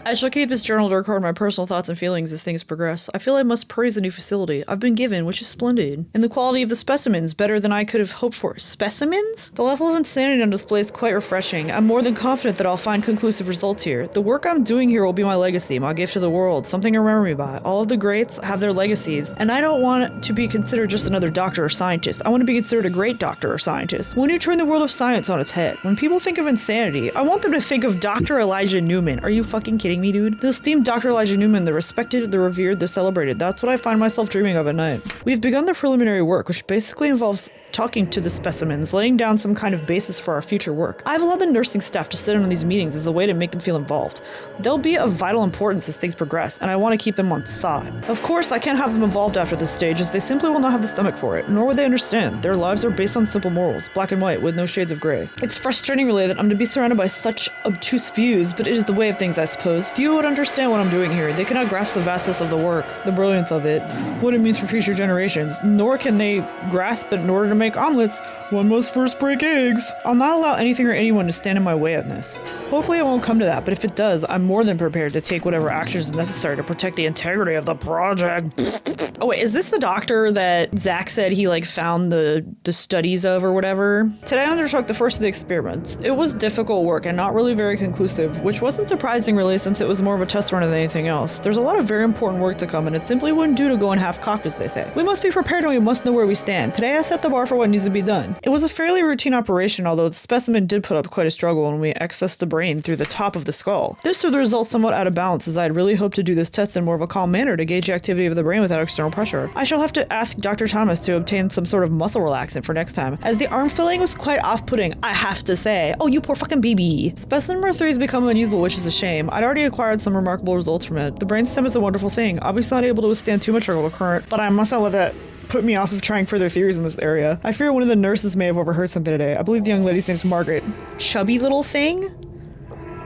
I shall keep this journal to record my personal thoughts and feelings as things progress. I feel I must praise the new facility I've been given, which is splendid. And the quality of the specimens, better than I could have hoped for. Specimens? The level of insanity on display is quite refreshing. I'm more than confident that I'll find conclusive results here. The work I'm doing here will be my legacy, my gift to the world, something to remember me by. All of the greats have their legacies, and I don't want to be considered just another doctor or scientist. I want to be considered a great doctor or scientist. When you turn the world of science on its head, when people think of insanity, I want them to think of Dr. Elijah Newman. Are you fucking kidding me, dude? The esteemed Dr. Elijah Newman, the respected, the revered, the celebrated. That's what I find myself dreaming of at night. We've begun the preliminary work, which basically involves talking to the specimens, laying down some kind of basis for our future work. I've allowed the nursing staff to sit in on these meetings as a way to make them feel involved. They'll be of vital importance as things progress, and I want to keep them on side. Of course, I can't have them involved after this stage, as they simply will not have the stomach for it, nor would they understand. Their lives are based on simple morals, black and white, with no shades of gray. It's frustrating, really, that I'm to be surrounded by such obtuse views, but it is the way of things, I suppose. Because few would understand what I'm doing here. They cannot grasp the vastness of the work, the brilliance of it, what it means for future generations, nor can they grasp that in order to make omelets, one must first break eggs. I'll not allow anything or anyone to stand in my way on this. Hopefully it won't come to that, but if it does, I'm more than prepared to take whatever actions necessary to protect the integrity of the project. Oh wait, is this the doctor that Zach said he found the studies of or whatever? Today I undertook the first of the experiments. It was difficult work and not really very conclusive, which wasn't surprising really since it was more of a test run than anything else. There's a lot of very important work to come and it simply wouldn't do to go in half-cocked, as they say. We must be prepared and we must know where we stand. Today I set the bar for what needs to be done. It was a fairly routine operation, although the specimen did put up quite a struggle when we accessed the brain through the top of the skull. This threw the results somewhat out of balance, as I had really hoped to do this test in more of a calm manner to gauge the activity of the brain without external pressure. I shall have to ask Dr. Thomas to obtain some sort of muscle relaxant for next time, as the arm filling was quite off-putting, I have to say. Oh, you poor fucking baby. Specimen number 3 has become unusable, which is a shame. I'd already acquired some remarkable results from it. The brainstem is a wonderful thing, obviously not able to withstand too much electrical current, but I must not let that put me off of trying further theories in this area. I fear one of the nurses may have overheard something today. I believe the young lady's name's Margaret. Chubby little thing?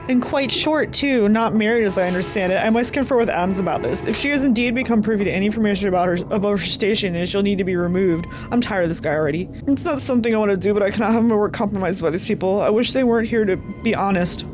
And quite short, too. Not married, as I understand it. I must confer with Adams about this. If she has indeed become privy to any information about her station, and she'll need to be removed. I'm tired of this guy already. It's not something I want to do, but I cannot have my work compromised by these people. I wish they weren't here, to be honest.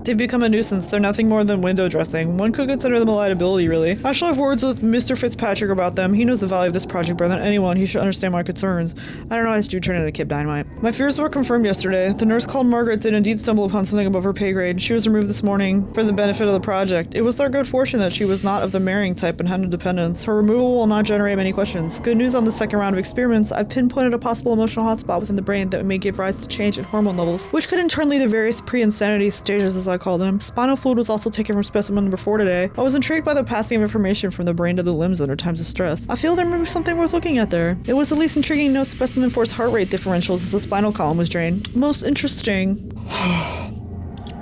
They've become a nuisance. They're nothing more than window dressing. One could consider them a liability, really. I shall have words with Mr. Fitzpatrick about them. He knows the value of this project better than anyone. He should understand my concerns. I don't know, I just do turn into Kip Dynamite. My fears were confirmed yesterday. The nurse called Margaret did indeed stumble upon something above her pay grade. She was removed this morning for the benefit of the project. It was their good fortune that she was not of the marrying type and had no dependents. Her removal will not generate many questions. Good news on the second round of experiments. I've pinpointed a possible emotional hotspot within the brain that may give rise to change in hormone levels, which could in turn lead to various pre-insanity stages, as I call them. Spinal fluid was also taken from specimen number 4 today. I was intrigued by the passing of information from the brain to the limbs under times of stress. I feel there may be something worth looking at there. It was at least intriguing to know specimen 4's heart rate differentials as the spinal column was drained. Most interesting.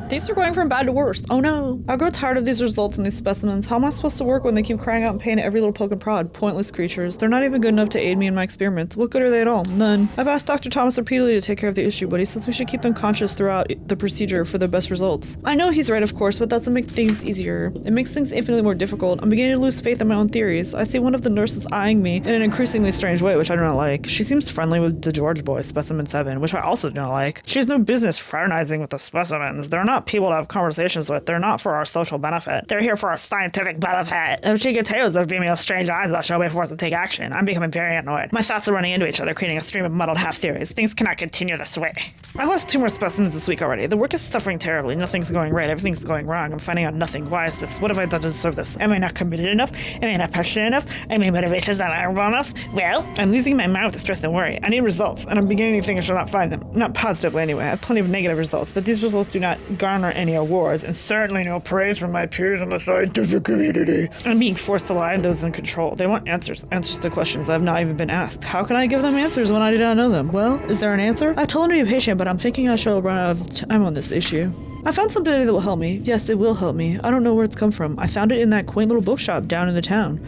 These are going from bad to worse. Oh no. I grow tired of these results in these specimens. How am I supposed to work when they keep crying out in pain at every little poke and prod? Pointless creatures. They're not even good enough to aid me in my experiments. What good are they at all? None. I've asked Dr. Thomas repeatedly to take care of the issue, but he says we should keep them conscious throughout the procedure for the best results. I know he's right, of course, but that doesn't make things easier. It makes things infinitely more difficult. I'm beginning to lose faith in my own theories. I see one of the nurses eyeing me in an increasingly strange way, which I do not like. She seems friendly with the George boy, specimen 7, which I also do not like. She has no business fraternizing with the specimens. They're not people to have conversations with. They're not for our social benefit. They're here for our scientific benefit. If she continues to view me with strange eyes, I shall be forced to take action. I'm becoming very annoyed. My thoughts are running into each other, creating a stream of muddled half-theories. Things cannot continue this way. I've lost 2 more specimens this week already. The work is suffering terribly. Nothing's going right. Everything's going wrong. I'm finding out nothing. Why is this? What have I done to deserve this? Am I not committed enough? Am I not passionate enough? Am my motivations not honorable enough? Well, I'm losing my mind with the stress and worry. I need results, and I'm beginning to think I shall not find them. Not positively, anyway. I have plenty of negative results, but these results do not garner any awards, and certainly no praise from my peers in the scientific community. I'm being forced to lie to those in control. They want answers to questions I have not even been asked. How can I give them answers when I do not know them? Well, is there an answer? I've told him to be patient, but I'm thinking I shall run out of time on this issue. I found somebody that will help me. Yes, it will help me. I don't know where it's come from. I found it in that quaint little bookshop down in the town.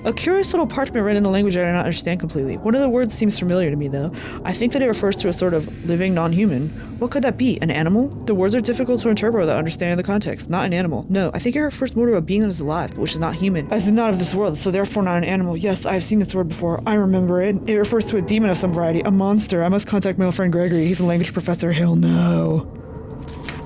A curious little parchment written in a language I do not understand completely. One of the words seems familiar to me, though. I think that it refers to a sort of living non-human. What could that be? An animal? The words are difficult to interpret without understanding the context. Not an animal. No, I think it refers more to a being that is alive, which is not human. As in not of this world, so therefore not an animal. Yes, I have seen this word before. I remember it. It refers to a demon of some variety. A monster. I must contact my old friend Gregory. He's a language professor. He'll know.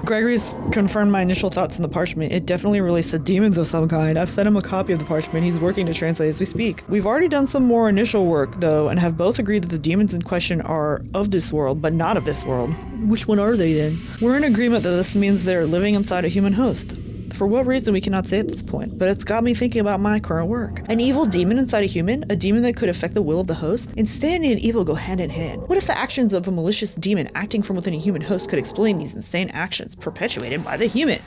Gregory's confirmed my initial thoughts in the parchment. It definitely relates to demons of some kind. I've sent him a copy of the parchment. He's working to translate as we speak. We've already done some more initial work, though, and have both agreed that the demons in question are of this world, but not of this world. Which one are they, then? We're in agreement that this means they're living inside a human host. For what reason we cannot say at this point, but it's got me thinking about my current work. An evil demon inside a human? A demon that could affect the will of the host? Insanity and evil go hand in hand. What if the actions of a malicious demon acting from within a human host could explain these insane actions perpetuated by the human?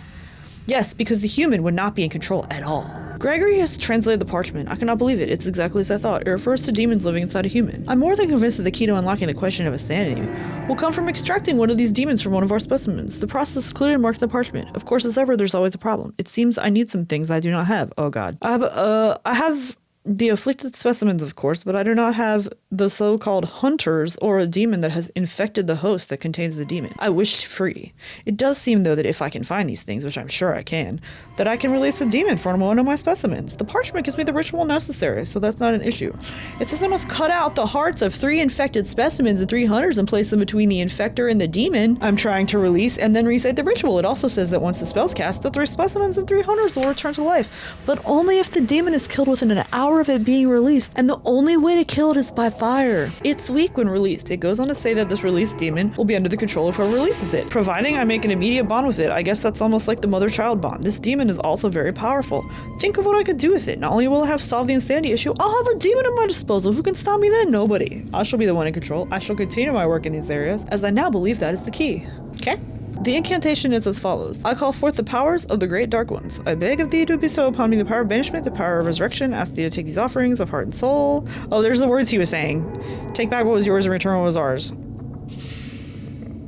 Yes, because the human would not be in control at all. Gregory has translated the parchment. I cannot believe it. It's exactly as I thought. It refers to demons living inside a human. I'm more than convinced that the key to unlocking the question of insanity will come from extracting one of these demons from one of our specimens. The process is clearly marked in the parchment. Of course, as ever, there's always a problem. It seems I need some things I do not have. Oh god. I have The afflicted specimens, of course, but I do not have the so-called hunters or a demon that has infected the host that contains the demon. I wish free. It does seem, though, that if I can find these things, which I'm sure I can, that I can release a demon from one of my specimens. The parchment gives me the ritual necessary, so that's not an issue. It says I must cut out the hearts of 3 infected specimens and 3 hunters and place them between the infector and the demon I'm trying to release, and then recite the ritual. It also says that once the spell's cast, the 3 specimens and 3 hunters will return to life, but only if the demon is killed within an hour of it being released, and the only way to kill it is by fire. It's weak when released. It goes on to say that this released demon will be under the control of whoever releases it, providing I make an immediate bond with it. I guess that's almost like the mother-child bond. This demon is also very powerful. Think of what I could do with it. Not only will I have solved the insanity issue, I'll have a demon at my disposal. Who can stop me then? Nobody. I shall be the one in control. I shall continue my work in these areas, as I now believe that is the key. Okay? The incantation is as follows. I call forth the powers of the great dark ones. I beg of thee to bestow upon me the power of banishment, the power of resurrection. Ask thee to take these offerings of heart and soul. Oh, there's the words he was saying. Take back what was yours and return what was ours.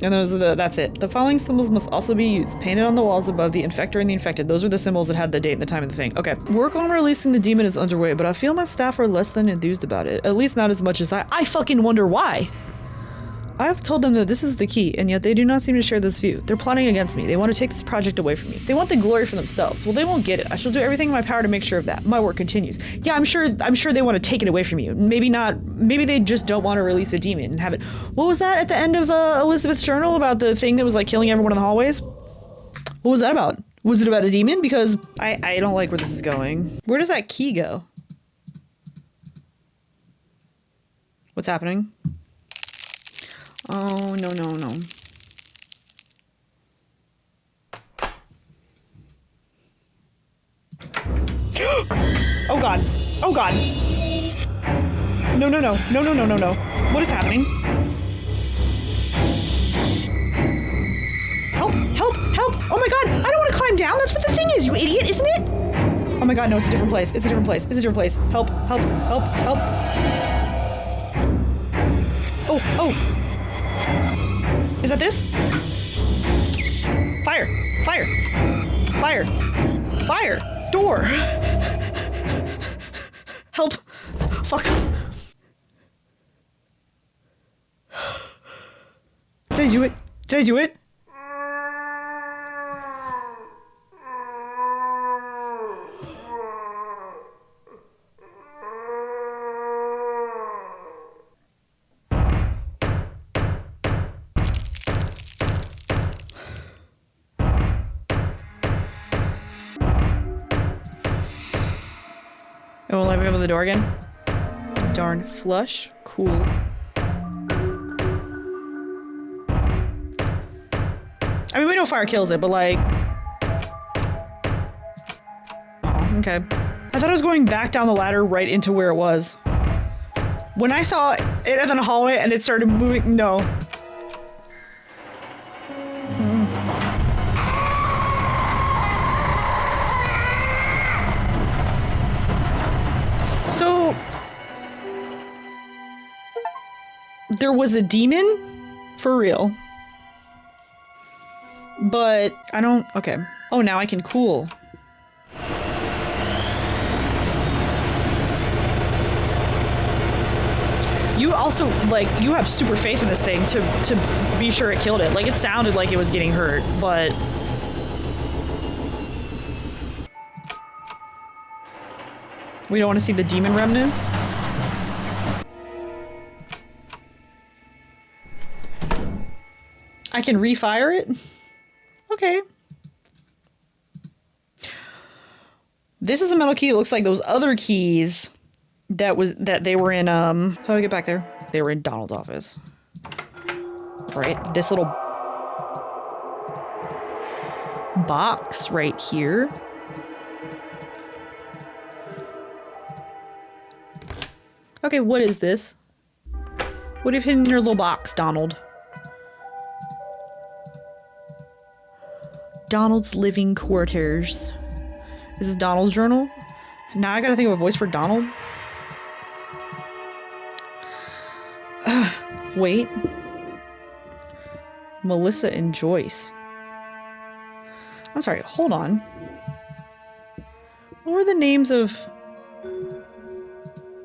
And that's it. The following symbols must also be used. Painted on the walls above the infector and the infected. Those are the symbols that had the date and the time of the thing. Okay. Work on releasing the demon is underway, but I feel my staff are less than enthused about it. At least not as much as I fucking wonder why. I've told them that this is the key, and yet they do not seem to share this view. They're plotting against me. They want to take this project away from me. They want the glory for themselves. Well, they won't get it. I shall do everything in my power to make sure of that. My work continues. Yeah, I'm sure they want to take it away from you. Maybe not. Maybe they just don't want to release a demon and have it. What was that at the end of Elizabeth's journal about the thing that was like killing everyone in the hallways? What was that about? Was it about a demon? Because I don't like where this is going. Where does that key go? What's happening? Oh, no, no, no. Oh, God. Oh, God. No, no, no. No, no, no, no, no. What is happening? Help! Help! Help! Oh, my God! I don't want to climb down! That's what the thing is, you idiot, isn't it? Oh, my God, no, it's a different place. It's a different place. It's a different place. Help! Help! Help! Help! Oh! Oh! Is that this? Fire! Fire! Fire! Fire! Door! Help! Fuck! Did I do it? Did I do it? Oh, will I be able to the door again? Darn. Flush. Cool. I mean, we know fire kills it, but like... Oh, okay. I thought I was going back down the ladder right into where it was. When I saw it in the hallway and it started moving... No. So... There was a demon? For real. But I don't... Okay. Oh, now I can cool. You also, like, you have super faith in this thing to be sure it killed it. Like, it sounded like it was getting hurt, but... We don't want to see the demon remnants? I can refire it? Okay. This is a metal key. It looks like those other keys that they were in, how do I get back there? They were in Donald's office. Right? This little box right here. Okay, what is this? What have you hidden in your little box, Donald? Donald's living quarters. This is Donald's journal. Now I gotta think of a voice for Donald. Wait. Melissa and Joyce. I'm sorry, hold on. What were the names of...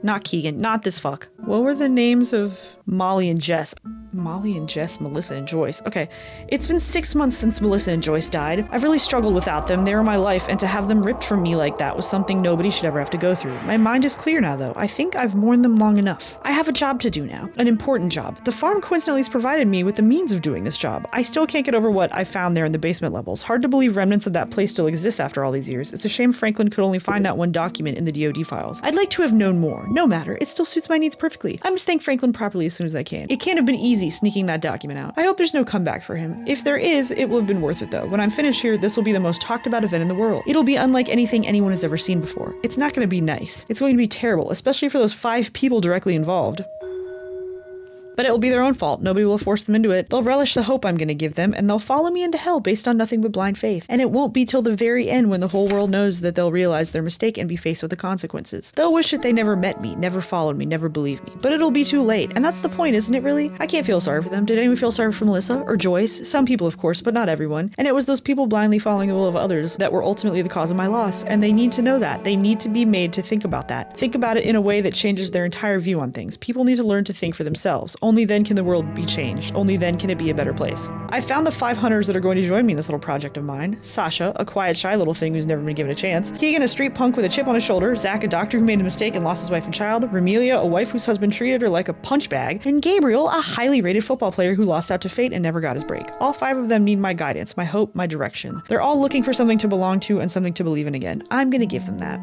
Not Keegan. Not this fuck. What were the names of Molly and Jess? Molly and Jess, Melissa and Joyce. Okay. It's been 6 months since Melissa and Joyce died. I've really struggled without them. They were my life, and to have them ripped from me like that was something nobody should ever have to go through. My mind is clear now, though. I think I've mourned them long enough. I have a job to do now. An important job. The farm coincidentally has provided me with the means of doing this job. I still can't get over what I found there in the basement levels. Hard to believe remnants of that place still exist after all these years. It's a shame Franklin could only find that one document in the DoD files. I'd like to have known more. No matter. It still suits my needs perfectly. I must thank Franklin properly as soon as I can. It can't have been easy sneaking that document out. I hope there's no comeback for him. If there is, it will have been worth it though. When I'm finished here, this will be the most talked about event in the world. It'll be unlike anything anyone has ever seen before. It's not going to be nice. It's going to be terrible, especially for those 5 people directly involved. But it will be their own fault. Nobody will force them into it. They'll relish the hope I'm going to give them, and they'll follow me into hell based on nothing but blind faith. And it won't be till the very end when the whole world knows that they'll realize their mistake and be faced with the consequences. They'll wish that they never met me, never followed me, never believed me. But it'll be too late. And that's the point, isn't it really? I can't feel sorry for them. Did anyone feel sorry for Melissa or Joyce? Some people, of course, but not everyone. And it was those people blindly following the will of others that were ultimately the cause of my loss. And they need to know that. They need to be made to think about that. Think about it in a way that changes their entire view on things. People need to learn to think for themselves. Only then can the world be changed. Only then can it be a better place. I found the 5 hunters that are going to join me in this little project of mine. Sasha, a quiet, shy little thing who's never been given a chance. Keegan, a street punk with a chip on his shoulder. Zach, a doctor who made a mistake and lost his wife and child. Remelia, a wife whose husband treated her like a punch bag. And Gabriel, a highly rated football player who lost out to fate and never got his break. All 5 of them need my guidance, my hope, my direction. They're all looking for something to belong to and something to believe in again. I'm gonna give them that.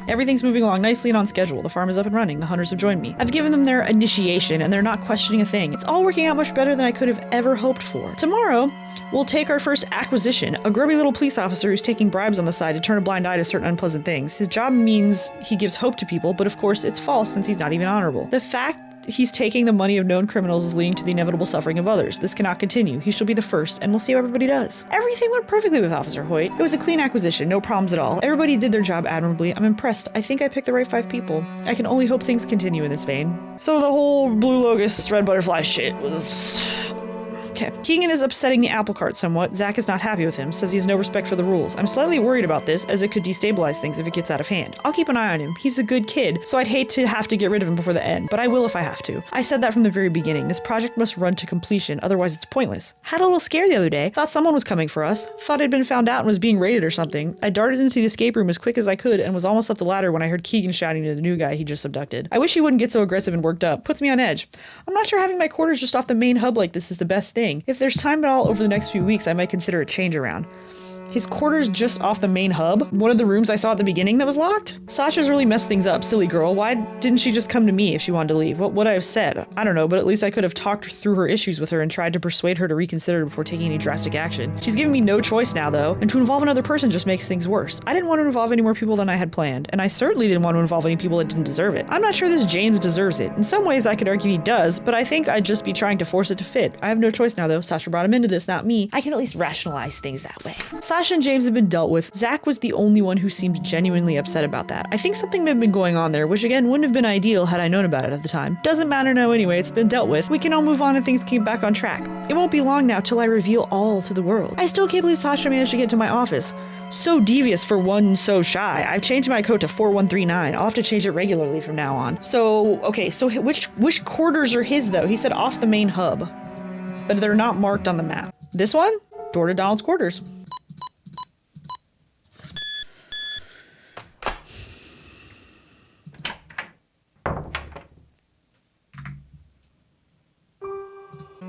Everything's moving along nicely and on schedule. The farm is up and running. The hunters have joined me. I've given them their initiation, and they're not questioning a thing. It's all working out much better than I could have ever hoped for. Tomorrow, we'll take our first acquisition, a grubby little police officer who's taking bribes on the side to turn a blind eye to certain unpleasant things. His job means he gives hope to people, but of course it's false since he's not even honorable. The fact he's taking the money of known criminals is leading to the inevitable suffering of others. This cannot continue. He shall be the first, and we'll see how everybody does. Everything went perfectly with Officer Hoyt. It was a clean acquisition, no problems at all. Everybody did their job admirably. I'm impressed. I think I picked the right 5 people. I can only hope things continue in this vein. So the whole Blue Locust, Red Butterfly shit was... Okay. Keegan is upsetting the apple cart somewhat. Zach is not happy with him, says he has no respect for the rules. I'm slightly worried about this, as it could destabilize things if it gets out of hand. I'll keep an eye on him. He's a good kid, so I'd hate to have to get rid of him before the end, but I will if I have to. I said that from the very beginning. This project must run to completion, otherwise it's pointless. Had a little scare the other day. Thought someone was coming for us. Thought I'd been found out and was being raided or something. I darted into the escape room as quick as I could and was almost up the ladder when I heard Keegan shouting to the new guy he just abducted. I wish he wouldn't get so aggressive and worked up. Puts me on edge. I'm not sure having my quarters just off the main hub like this is the best thing. If there's time at all over the next few weeks, I might consider a change around. His quarters just off the main hub? One of the rooms I saw at the beginning that was locked? Sasha's really messed things up, silly girl. Why didn't she just come to me if she wanted to leave? What would I have said? I don't know, but at least I could have talked through her issues with her and tried to persuade her to reconsider before taking any drastic action. She's giving me no choice now, though, and to involve another person just makes things worse. I didn't want to involve any more people than I had planned, and I certainly didn't want to involve any people that didn't deserve it. I'm not sure this James deserves it. In some ways, I could argue he does, but I think I'd just be trying to force it to fit. I have no choice now, though. Sasha brought him into this, not me. I can at least rationalize things that way. Sasha and James have been dealt with. Zach was the only one who seemed genuinely upset about that. I think something had been going on there, which again wouldn't have been ideal had I known about it at the time. Doesn't matter now anyway, it's been dealt with. We can all move on and things can get back on track. It won't be long now till I reveal all to the world. I still can't believe Sasha managed to get to my office. So devious for one so shy. I've changed my code to 4139. I'll have to change it regularly from now on. So, okay, so which quarters are his though? He said off the main hub, but they're not marked on the map. This one? Door to Donald's quarters.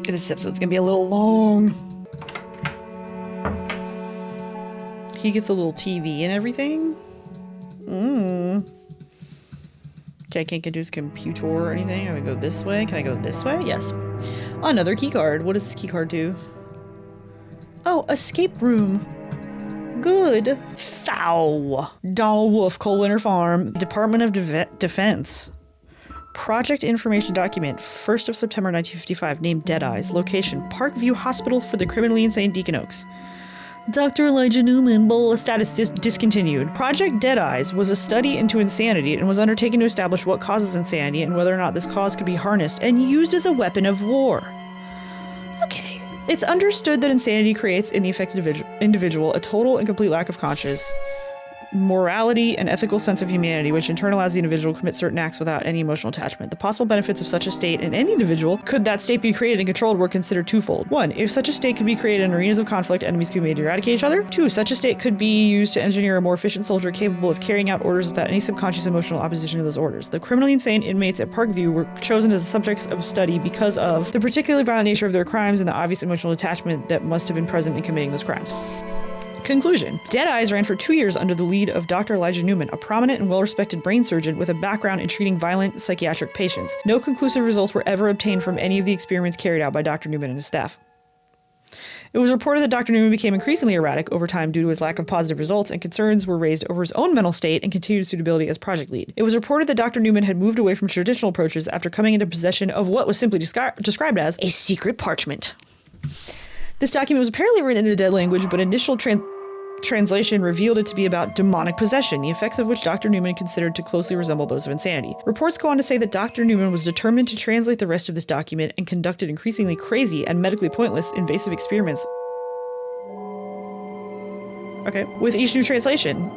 This episode's gonna be a little long. He gets a little TV and everything. Okay, I can't get to his computer or anything. I would go this way. Can I go this way? Yes. Another key card. What does this key card do? Oh, escape room. Good. Fow. Donald Wolf, Coldwinter Farm, Department of Defense. Project information document, 1st of September 1955, named Deadeyes. Location, Parkview Hospital for the Criminally Insane Deacon Oaks. Dr. Elijah Newman, status discontinued. Project Deadeyes was a study into insanity and was undertaken to establish what causes insanity and whether or not this cause could be harnessed and used as a weapon of war. Okay. It's understood that insanity creates in the affected individual a total and complete lack of conscience. morality and ethical sense of humanity, which in turn allows the individual to commit certain acts without any emotional attachment. The possible benefits of such a state in any individual, could that state be created and controlled, were considered twofold. 1. If such a state could be created in arenas of conflict, enemies could be made to eradicate each other. 2. Such a state could be used to engineer a more efficient soldier capable of carrying out orders without any subconscious emotional opposition to those orders. The criminally insane inmates at Parkview were chosen as subjects of study because of the particularly violent nature of their crimes and the obvious emotional attachment that must have been present in committing those crimes. Conclusion. Dead Eyes ran for 2 years under the lead of Dr. Elijah Newman, a prominent and well-respected brain surgeon with a background in treating violent psychiatric patients. No conclusive results were ever obtained from any of the experiments carried out by Dr. Newman and his staff. It was reported that Dr. Newman became increasingly erratic over time due to his lack of positive results, and concerns were raised over his own mental state and continued suitability as project lead. It was reported that Dr. Newman had moved away from traditional approaches after coming into possession of what was simply described as a secret parchment. This document was apparently written in a dead language, but initial translation revealed it to be about demonic possession, the effects of which Dr. Newman considered to closely resemble those of insanity. Reports go on to say that Dr. Newman was determined to translate the rest of this document and conducted increasingly crazy and medically pointless invasive experiments. Okay, with each new translation.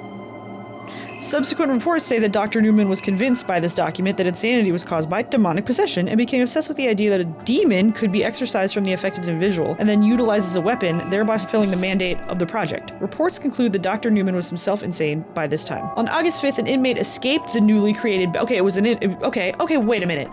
Subsequent reports say that Dr. Newman was convinced by this document that insanity was caused by demonic possession and became obsessed with the idea that a demon could be exorcised from the affected individual and then utilized as a weapon, thereby fulfilling the mandate of the project. Reports conclude that Dr. Newman was himself insane by this time. On August 5th, an inmate escaped the newly created... Okay, wait a minute.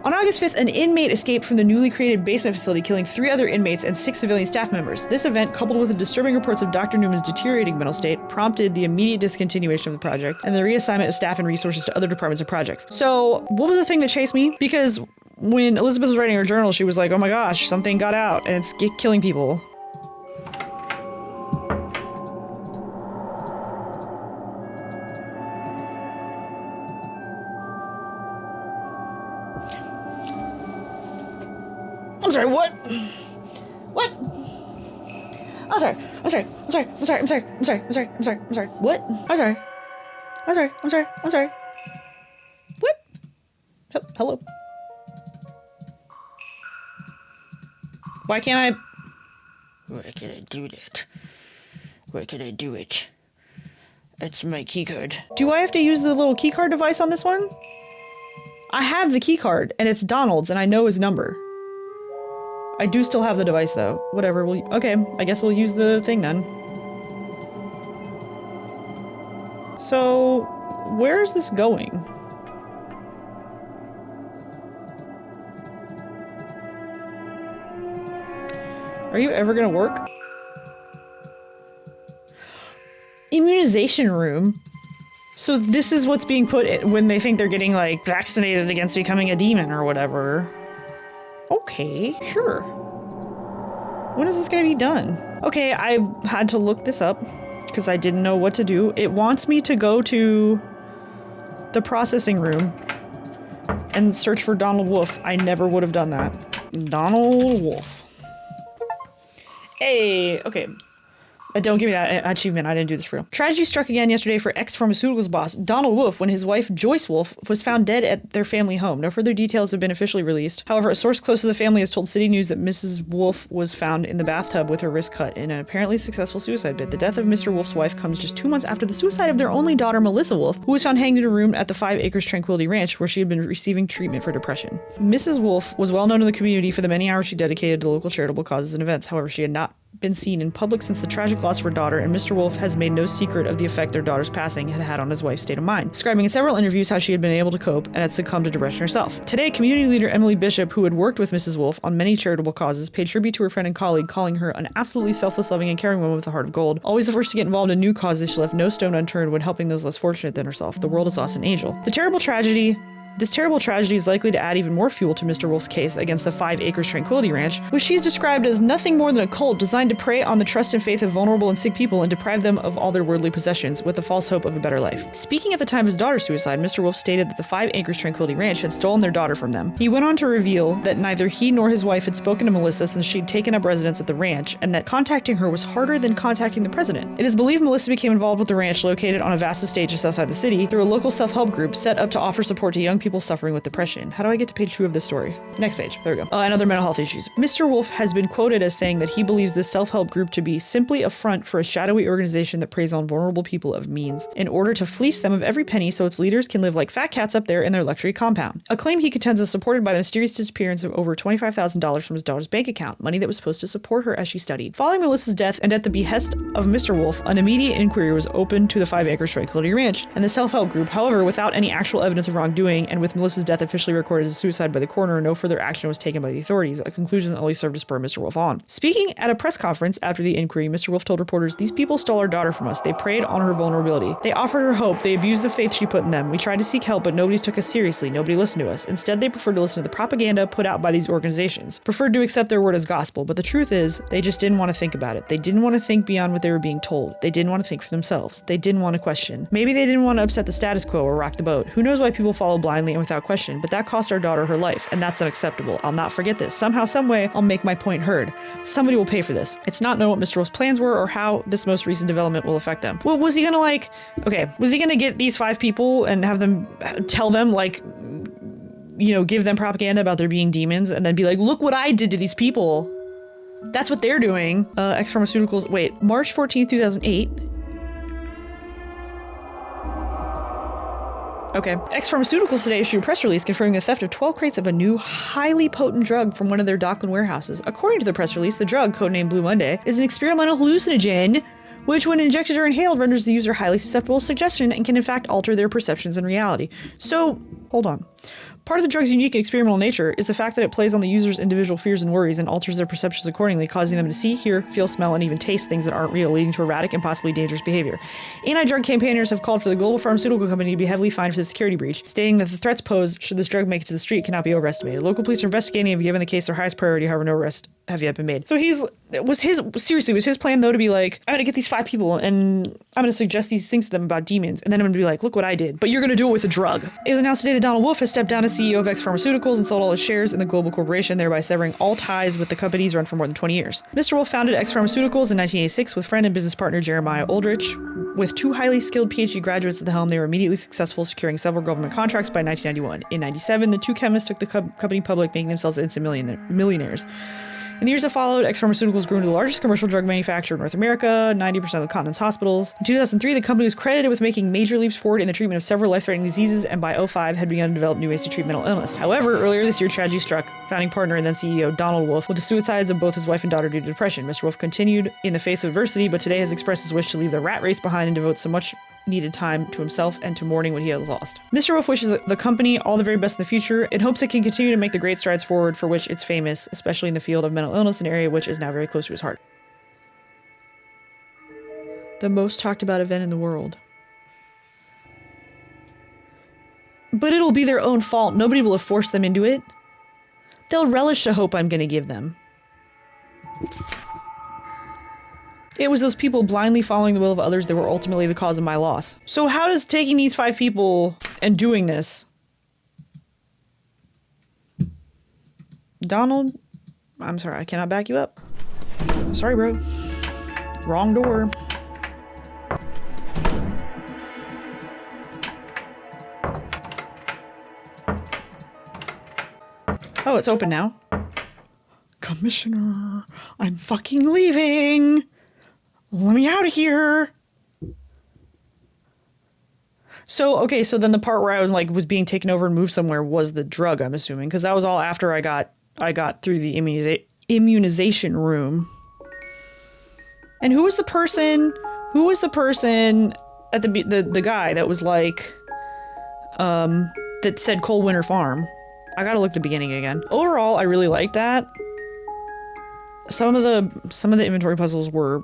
On August 5th, an inmate escaped from the newly created basement facility, killing 3 other inmates and 6 civilian staff members. This event, coupled with the disturbing reports of Dr. Newman's deteriorating mental state, prompted the immediate discontinuation of the project and the reassignment of staff and resources to other departments and projects. So, what was the thing that chased me? Because when Elizabeth was writing her journal, she was like, oh my gosh, something got out and it's killing people. I'm sorry, what? What? I'm sorry. What? I'm sorry. What? Hello? Why can't I... Why can't I do that? Why can't I do it? It's my keycard. Do I have to use the little keycard device on this one? I have the keycard, and it's Donald's, and I know his number. I do still have the device, though. Whatever, okay, I guess we'll use the thing then. So, where is this going? Are you ever gonna work? Immunization room? So this is what's being put in when they think they're getting, like, vaccinated against becoming a demon or whatever. Okay, sure. When is this gonna be done? Okay, I had to look this up because I didn't know what to do. It wants me to go to the processing room and search for Donald Wolf. I never would have done that. Donald Wolf. Hey, okay. Don't give me that achievement. I didn't do this for real. Tragedy struck again yesterday for ex-pharmaceuticals boss Donald Wolf when his wife Joyce Wolf was found dead at their family home. No further details have been officially released. However, a source close to the family has told City News that Mrs. Wolf was found in the bathtub with her wrist cut in an apparently successful suicide bid. The death of Mr. Wolf's wife comes just 2 months after the suicide of their only daughter, Melissa Wolf, who was found hanged in a room at the 5 Acres Tranquility Ranch where she had been receiving treatment for depression. Mrs. Wolf was well known in the community for the many hours she dedicated to local charitable causes and events. However, she had not been seen in public since the tragic loss of her daughter, and Mr. Wolf has made no secret of the effect their daughter's passing had had on his wife's state of mind, describing in several interviews how she had been able to cope and had succumbed to depression herself. Today, community leader Emily Bishop, who had worked with Mrs. Wolf on many charitable causes, paid tribute to her friend and colleague, calling her an absolutely selfless, loving, and caring woman with a heart of gold. Always the first to get involved in new causes, she left no stone unturned when helping those less fortunate than herself. The world has lost an angel. This terrible tragedy is likely to add even more fuel to Mr. Wolf's case against the 5 Acres Tranquility Ranch, which she's described as nothing more than a cult designed to prey on the trust and faith of vulnerable and sick people and deprive them of all their worldly possessions with the false hope of a better life. Speaking at the time of his daughter's suicide, Mr. Wolf stated that the 5 Acres Tranquility Ranch had stolen their daughter from them. He went on to reveal that neither he nor his wife had spoken to Melissa since she'd taken up residence at the ranch, and that contacting her was harder than contacting the president. It is believed Melissa became involved with the ranch located on a vast estate just outside the city through a local self-help group set up to offer support to young people suffering with depression. How do I get to page 2 of this story? Next page. There we go. And other mental health issues. Mr. Wolf has been quoted as saying that he believes this self-help group to be simply a front for a shadowy organization that preys on vulnerable people of means in order to fleece them of every penny so its leaders can live like fat cats up there in their luxury compound. A claim he contends is supported by the mysterious disappearance of over $25,000 from his daughter's bank account, money that was supposed to support her as she studied. Following Melissa's death and at the behest of Mr. Wolf, an immediate inquiry was opened to the 5-acre Tranquility Ranch and the self-help group. However, without any actual evidence of wrongdoing and with Melissa's death officially recorded as a suicide by the coroner, no further action was taken by the authorities, a conclusion that only served to spur Mr. Wolf on. Speaking at a press conference after the inquiry, Mr. Wolf told reporters, "These people stole our daughter from us. They preyed on her vulnerability. They offered her hope. They abused the faith she put in them. We tried to seek help, but nobody took us seriously. Nobody listened to us. Instead, they preferred to listen to the propaganda put out by these organizations, preferred to accept their word as gospel. But the truth is, they just didn't want to think about it. They didn't want to think beyond what they were being told. They didn't want to think for themselves. They didn't want to question. Maybe they didn't want to upset the status quo or rock the boat. Who knows why people follow blindly and without question, but that cost our daughter her life, and that's unacceptable. I'll not forget this. Somehow, someway, I'll make my point heard. Somebody will pay for this." It's not known what Mr. Wolf's plans were or how this most recent development will affect them. Well, was he gonna was he gonna get these 5 people and have them tell them give them propaganda about there being demons and then be like, look what I did to these people? That's what they're doing. X Pharmaceuticals, March 14th, 2008. Okay. X Pharmaceuticals today issued a press release confirming the theft of 12 crates of a new, highly potent drug from one of their Dockland warehouses. According to the press release, the drug, codenamed Blue Monday, is an experimental hallucinogen which, when injected or inhaled, renders the user highly susceptible to suggestion and can in fact alter their perceptions in reality. So, hold on. Part of the drug's unique and experimental nature is the fact that it plays on the user's individual fears and worries and alters their perceptions accordingly, causing them to see, hear, feel, smell, and even taste things that aren't real, leading to erratic and possibly dangerous behavior. Anti-drug campaigners have called for the global pharmaceutical company to be heavily fined for the security breach, stating that the threats posed should this drug make it to the street cannot be overestimated. Local police are investigating and have given the case their highest priority, however no arrests have yet been made. So was his plan though to be like, I'm gonna get these 5 people and I'm gonna suggest these things to them about demons, and then I'm gonna be like, look what I did, but you're gonna do it with a drug. It was announced today that Donald Wolf has stepped down as CEO of X Pharmaceuticals and sold all his shares in the global corporation, thereby severing all ties with the companies run for more than 20 years. Mr. Wolf founded X Pharmaceuticals in 1986 with friend and business partner Jeremiah Aldrich. With 2 highly skilled PhD graduates at the helm, they were immediately successful, securing several government contracts by 1991. In 97, the 2 chemists took the company public, making themselves instant millionaires. In the years that followed, X Pharmaceuticals grew into the largest commercial drug manufacturer in North America, 90% of the continent's hospitals. In 2003, the company was credited with making major leaps forward in the treatment of several life-threatening diseases, and by 2005 had begun to develop new ways to treat mental illness. However, earlier this year, tragedy struck founding partner and then CEO Donald Wolf with the suicides of both his wife and daughter due to depression. Mr. Wolf continued in the face of adversity, but today has expressed his wish to leave the rat race behind and devote so much needed time to himself and to mourning what he has lost. Mr. Wolf wishes the company all the very best in the future and hopes it can continue to make the great strides forward for which it's famous, especially in the field of mental illness, an area which is now very close to his heart. The most talked about event in the world. But it'll be their own fault. Nobody will have forced them into it. They'll relish the hope I'm going to give them. It was those people blindly following the will of others that were ultimately the cause of my loss. So how does taking these 5 people and doing this... Donald, I'm sorry, I cannot back you up. Sorry, bro. Wrong door. Oh, it's open now. Commissioner, I'm fucking leaving. Let me out of here. So, okay, so then the part where I was being taken over and moved somewhere was the drug, I'm assuming, because that was all after I got through the immunization room. And who was the person at the guy that was like, that said Cold Winter Farm? I gotta look at the beginning again. Overall, I really liked that. Some of the inventory puzzles were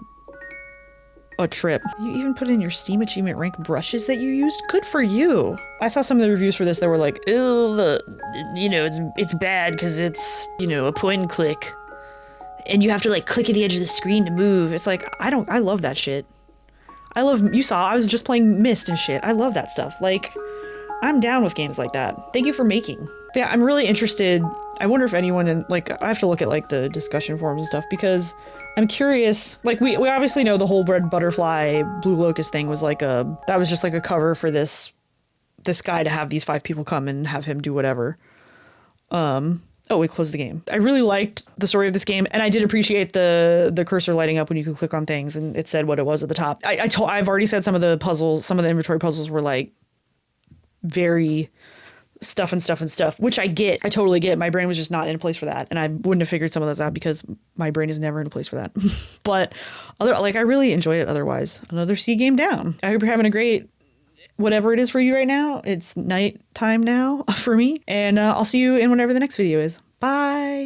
a trip. You even put in your Steam achievement rank brushes that you used? Good for you. I saw some of the reviews for this that were like, ew, it's bad because it's, a point and click. And you have to click at the edge of the screen to move. It's like, I love that shit. I was just playing Myst and shit. I love that stuff. I'm down with games like that. Thank you for making. But yeah, I'm really interested. I wonder if anyone I have to look at the discussion forums and stuff because I'm curious. We obviously know the whole red butterfly blue locust thing was that was just a cover for this this guy to have these 5 people come and have him do whatever. Oh, we closed the game. I really liked the story of this game, and I did appreciate the cursor lighting up when you could click on things and it said what it was at the top. I've already said some of the inventory puzzles were like very stuff, which I get. I totally get. My brain was just not in a place for that, and I wouldn't have figured some of those out because my brain is never in a place for that. But I really enjoyed it otherwise. Another C game down. I hope you're having a great whatever it is for you right now. It's nighttime now for me, and I'll see you in whatever the next video is. Bye.